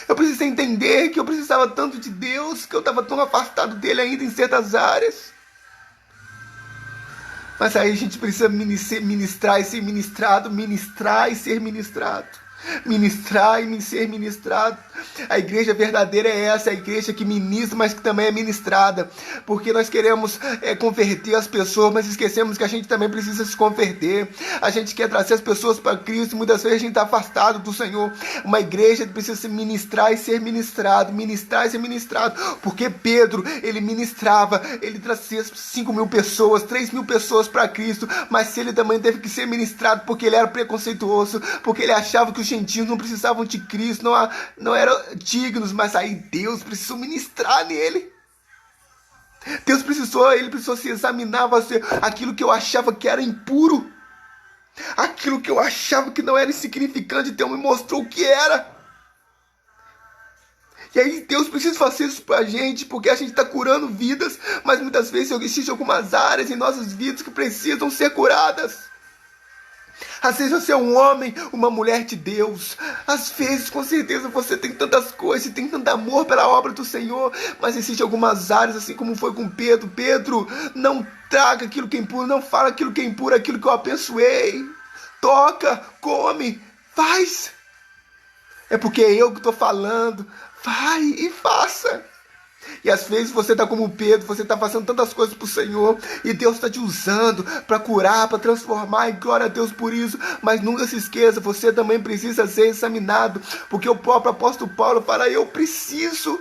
Eu precisei entender que eu precisava tanto de Deus, que eu estava tão afastado dele ainda em certas áreas. Mas aí a gente precisa ministrar e ser ministrado, ministrar e ser ministrado. Ministrar e ser ministrado. A igreja verdadeira é essa, a igreja que ministra, mas que também é ministrada. Porque nós queremos converter as pessoas, mas esquecemos que a gente também precisa se converter. A gente quer trazer as pessoas para Cristo, e muitas vezes a gente está afastado do Senhor. Uma igreja precisa se ministrar e ser ministrado, ministrar e ser ministrado. Porque Pedro, ele ministrava, ele trazia 5.000 pessoas, 3.000 pessoas para Cristo, mas ele também teve que ser ministrado porque ele era preconceituoso, porque ele achava que os gentios não precisavam de Cristo, não eram dignos, mas aí Deus precisou ministrar nele. Ele precisou se examinar, aquilo que eu achava que era impuro, aquilo que eu achava que não era insignificante, Deus me mostrou o que era. E aí Deus precisa fazer isso pra gente, porque a gente está curando vidas, mas muitas vezes existem algumas áreas em nossas vidas que precisam ser curadas. Às vezes você é um homem, uma mulher de Deus. Às vezes, com certeza, você tem tantas coisas, tem tanto amor pela obra do Senhor, mas existem algumas áreas, assim como foi com Pedro. Pedro, não traga aquilo que é impuro, não fala aquilo que é impuro, aquilo que eu abençoei. Toca, come, faz. É porque é eu que estou falando. Vai e faça. E às vezes você está como Pedro, você está fazendo tantas coisas para o Senhor e Deus está te usando para curar, para transformar, e glória a Deus por isso. Mas nunca se esqueça, você também precisa ser examinado, porque o próprio apóstolo Paulo fala: eu preciso.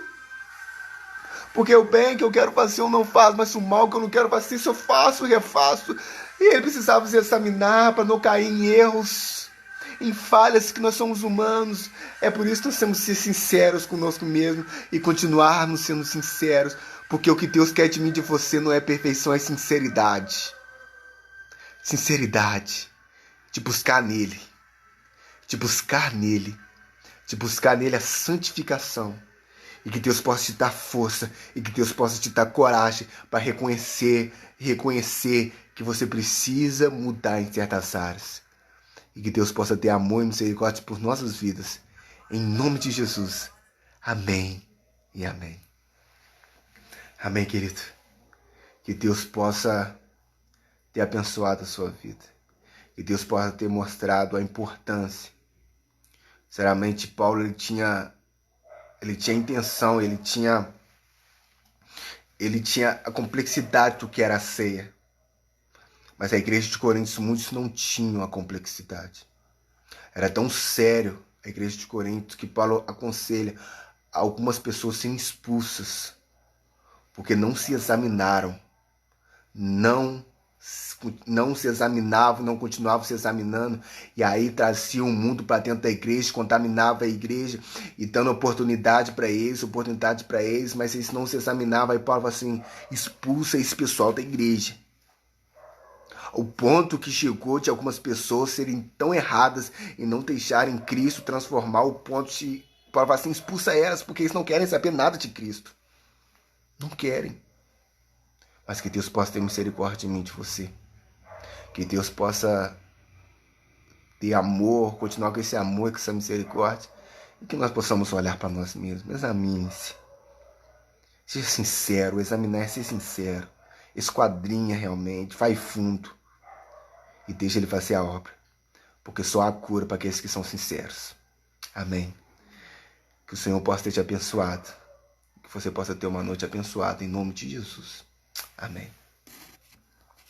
Porque o bem que eu quero fazer eu não faço, mas o mal que eu não quero fazer, isso eu faço e refaço. E ele precisava se examinar para não cair em erros, em falhas, que nós somos humanos. É por isso que nós temos que ser sinceros conosco mesmo e continuarmos sendo sinceros, porque o que Deus quer de mim e de você não é perfeição, é sinceridade. Sinceridade de buscar nele, de buscar nele, de buscar nele a santificação. E que Deus possa te dar força, e que Deus possa te dar coragem para reconhecer que você precisa mudar em certas áreas. E que Deus possa ter amor e misericórdia por nossas vidas. Em nome de Jesus. Amém e amém. Amém, querido. Que Deus possa ter abençoado a sua vida. Que Deus possa ter mostrado a importância. Sinceramente, Paulo, ele tinha intenção, ele tinha a complexidade do que era a ceia. Mas a igreja de Corinto, muitos não tinham a complexidade. Era tão sério a igreja de Corinto que Paulo aconselha algumas pessoas serem expulsas, porque não se examinaram, não se examinavam, não continuavam se examinando, e aí traziam o mundo para dentro da igreja, contaminava a igreja, e dando oportunidade para eles, mas eles não se examinavam. Aí Paulo fala assim: expulsa esse pessoal da igreja. O ponto que chegou de algumas pessoas serem tão erradas e não deixarem Cristo transformar, o ponto de Paulo fala assim: expulsa elas, porque eles não querem saber nada de Cristo. Não querem. Mas que Deus possa ter misericórdia de mim, de você. Que Deus possa ter amor, continuar com esse amor, com essa misericórdia. E que nós possamos olhar para nós mesmos. Examine-se. Seja sincero. Examinar é ser sincero. Esquadrinha realmente. Vai fundo. E deixa ele fazer a obra. Porque só há cura para aqueles que são sinceros. Amém. Que o Senhor possa ter te abençoado. Que você possa ter uma noite abençoada em nome de Jesus. Amém.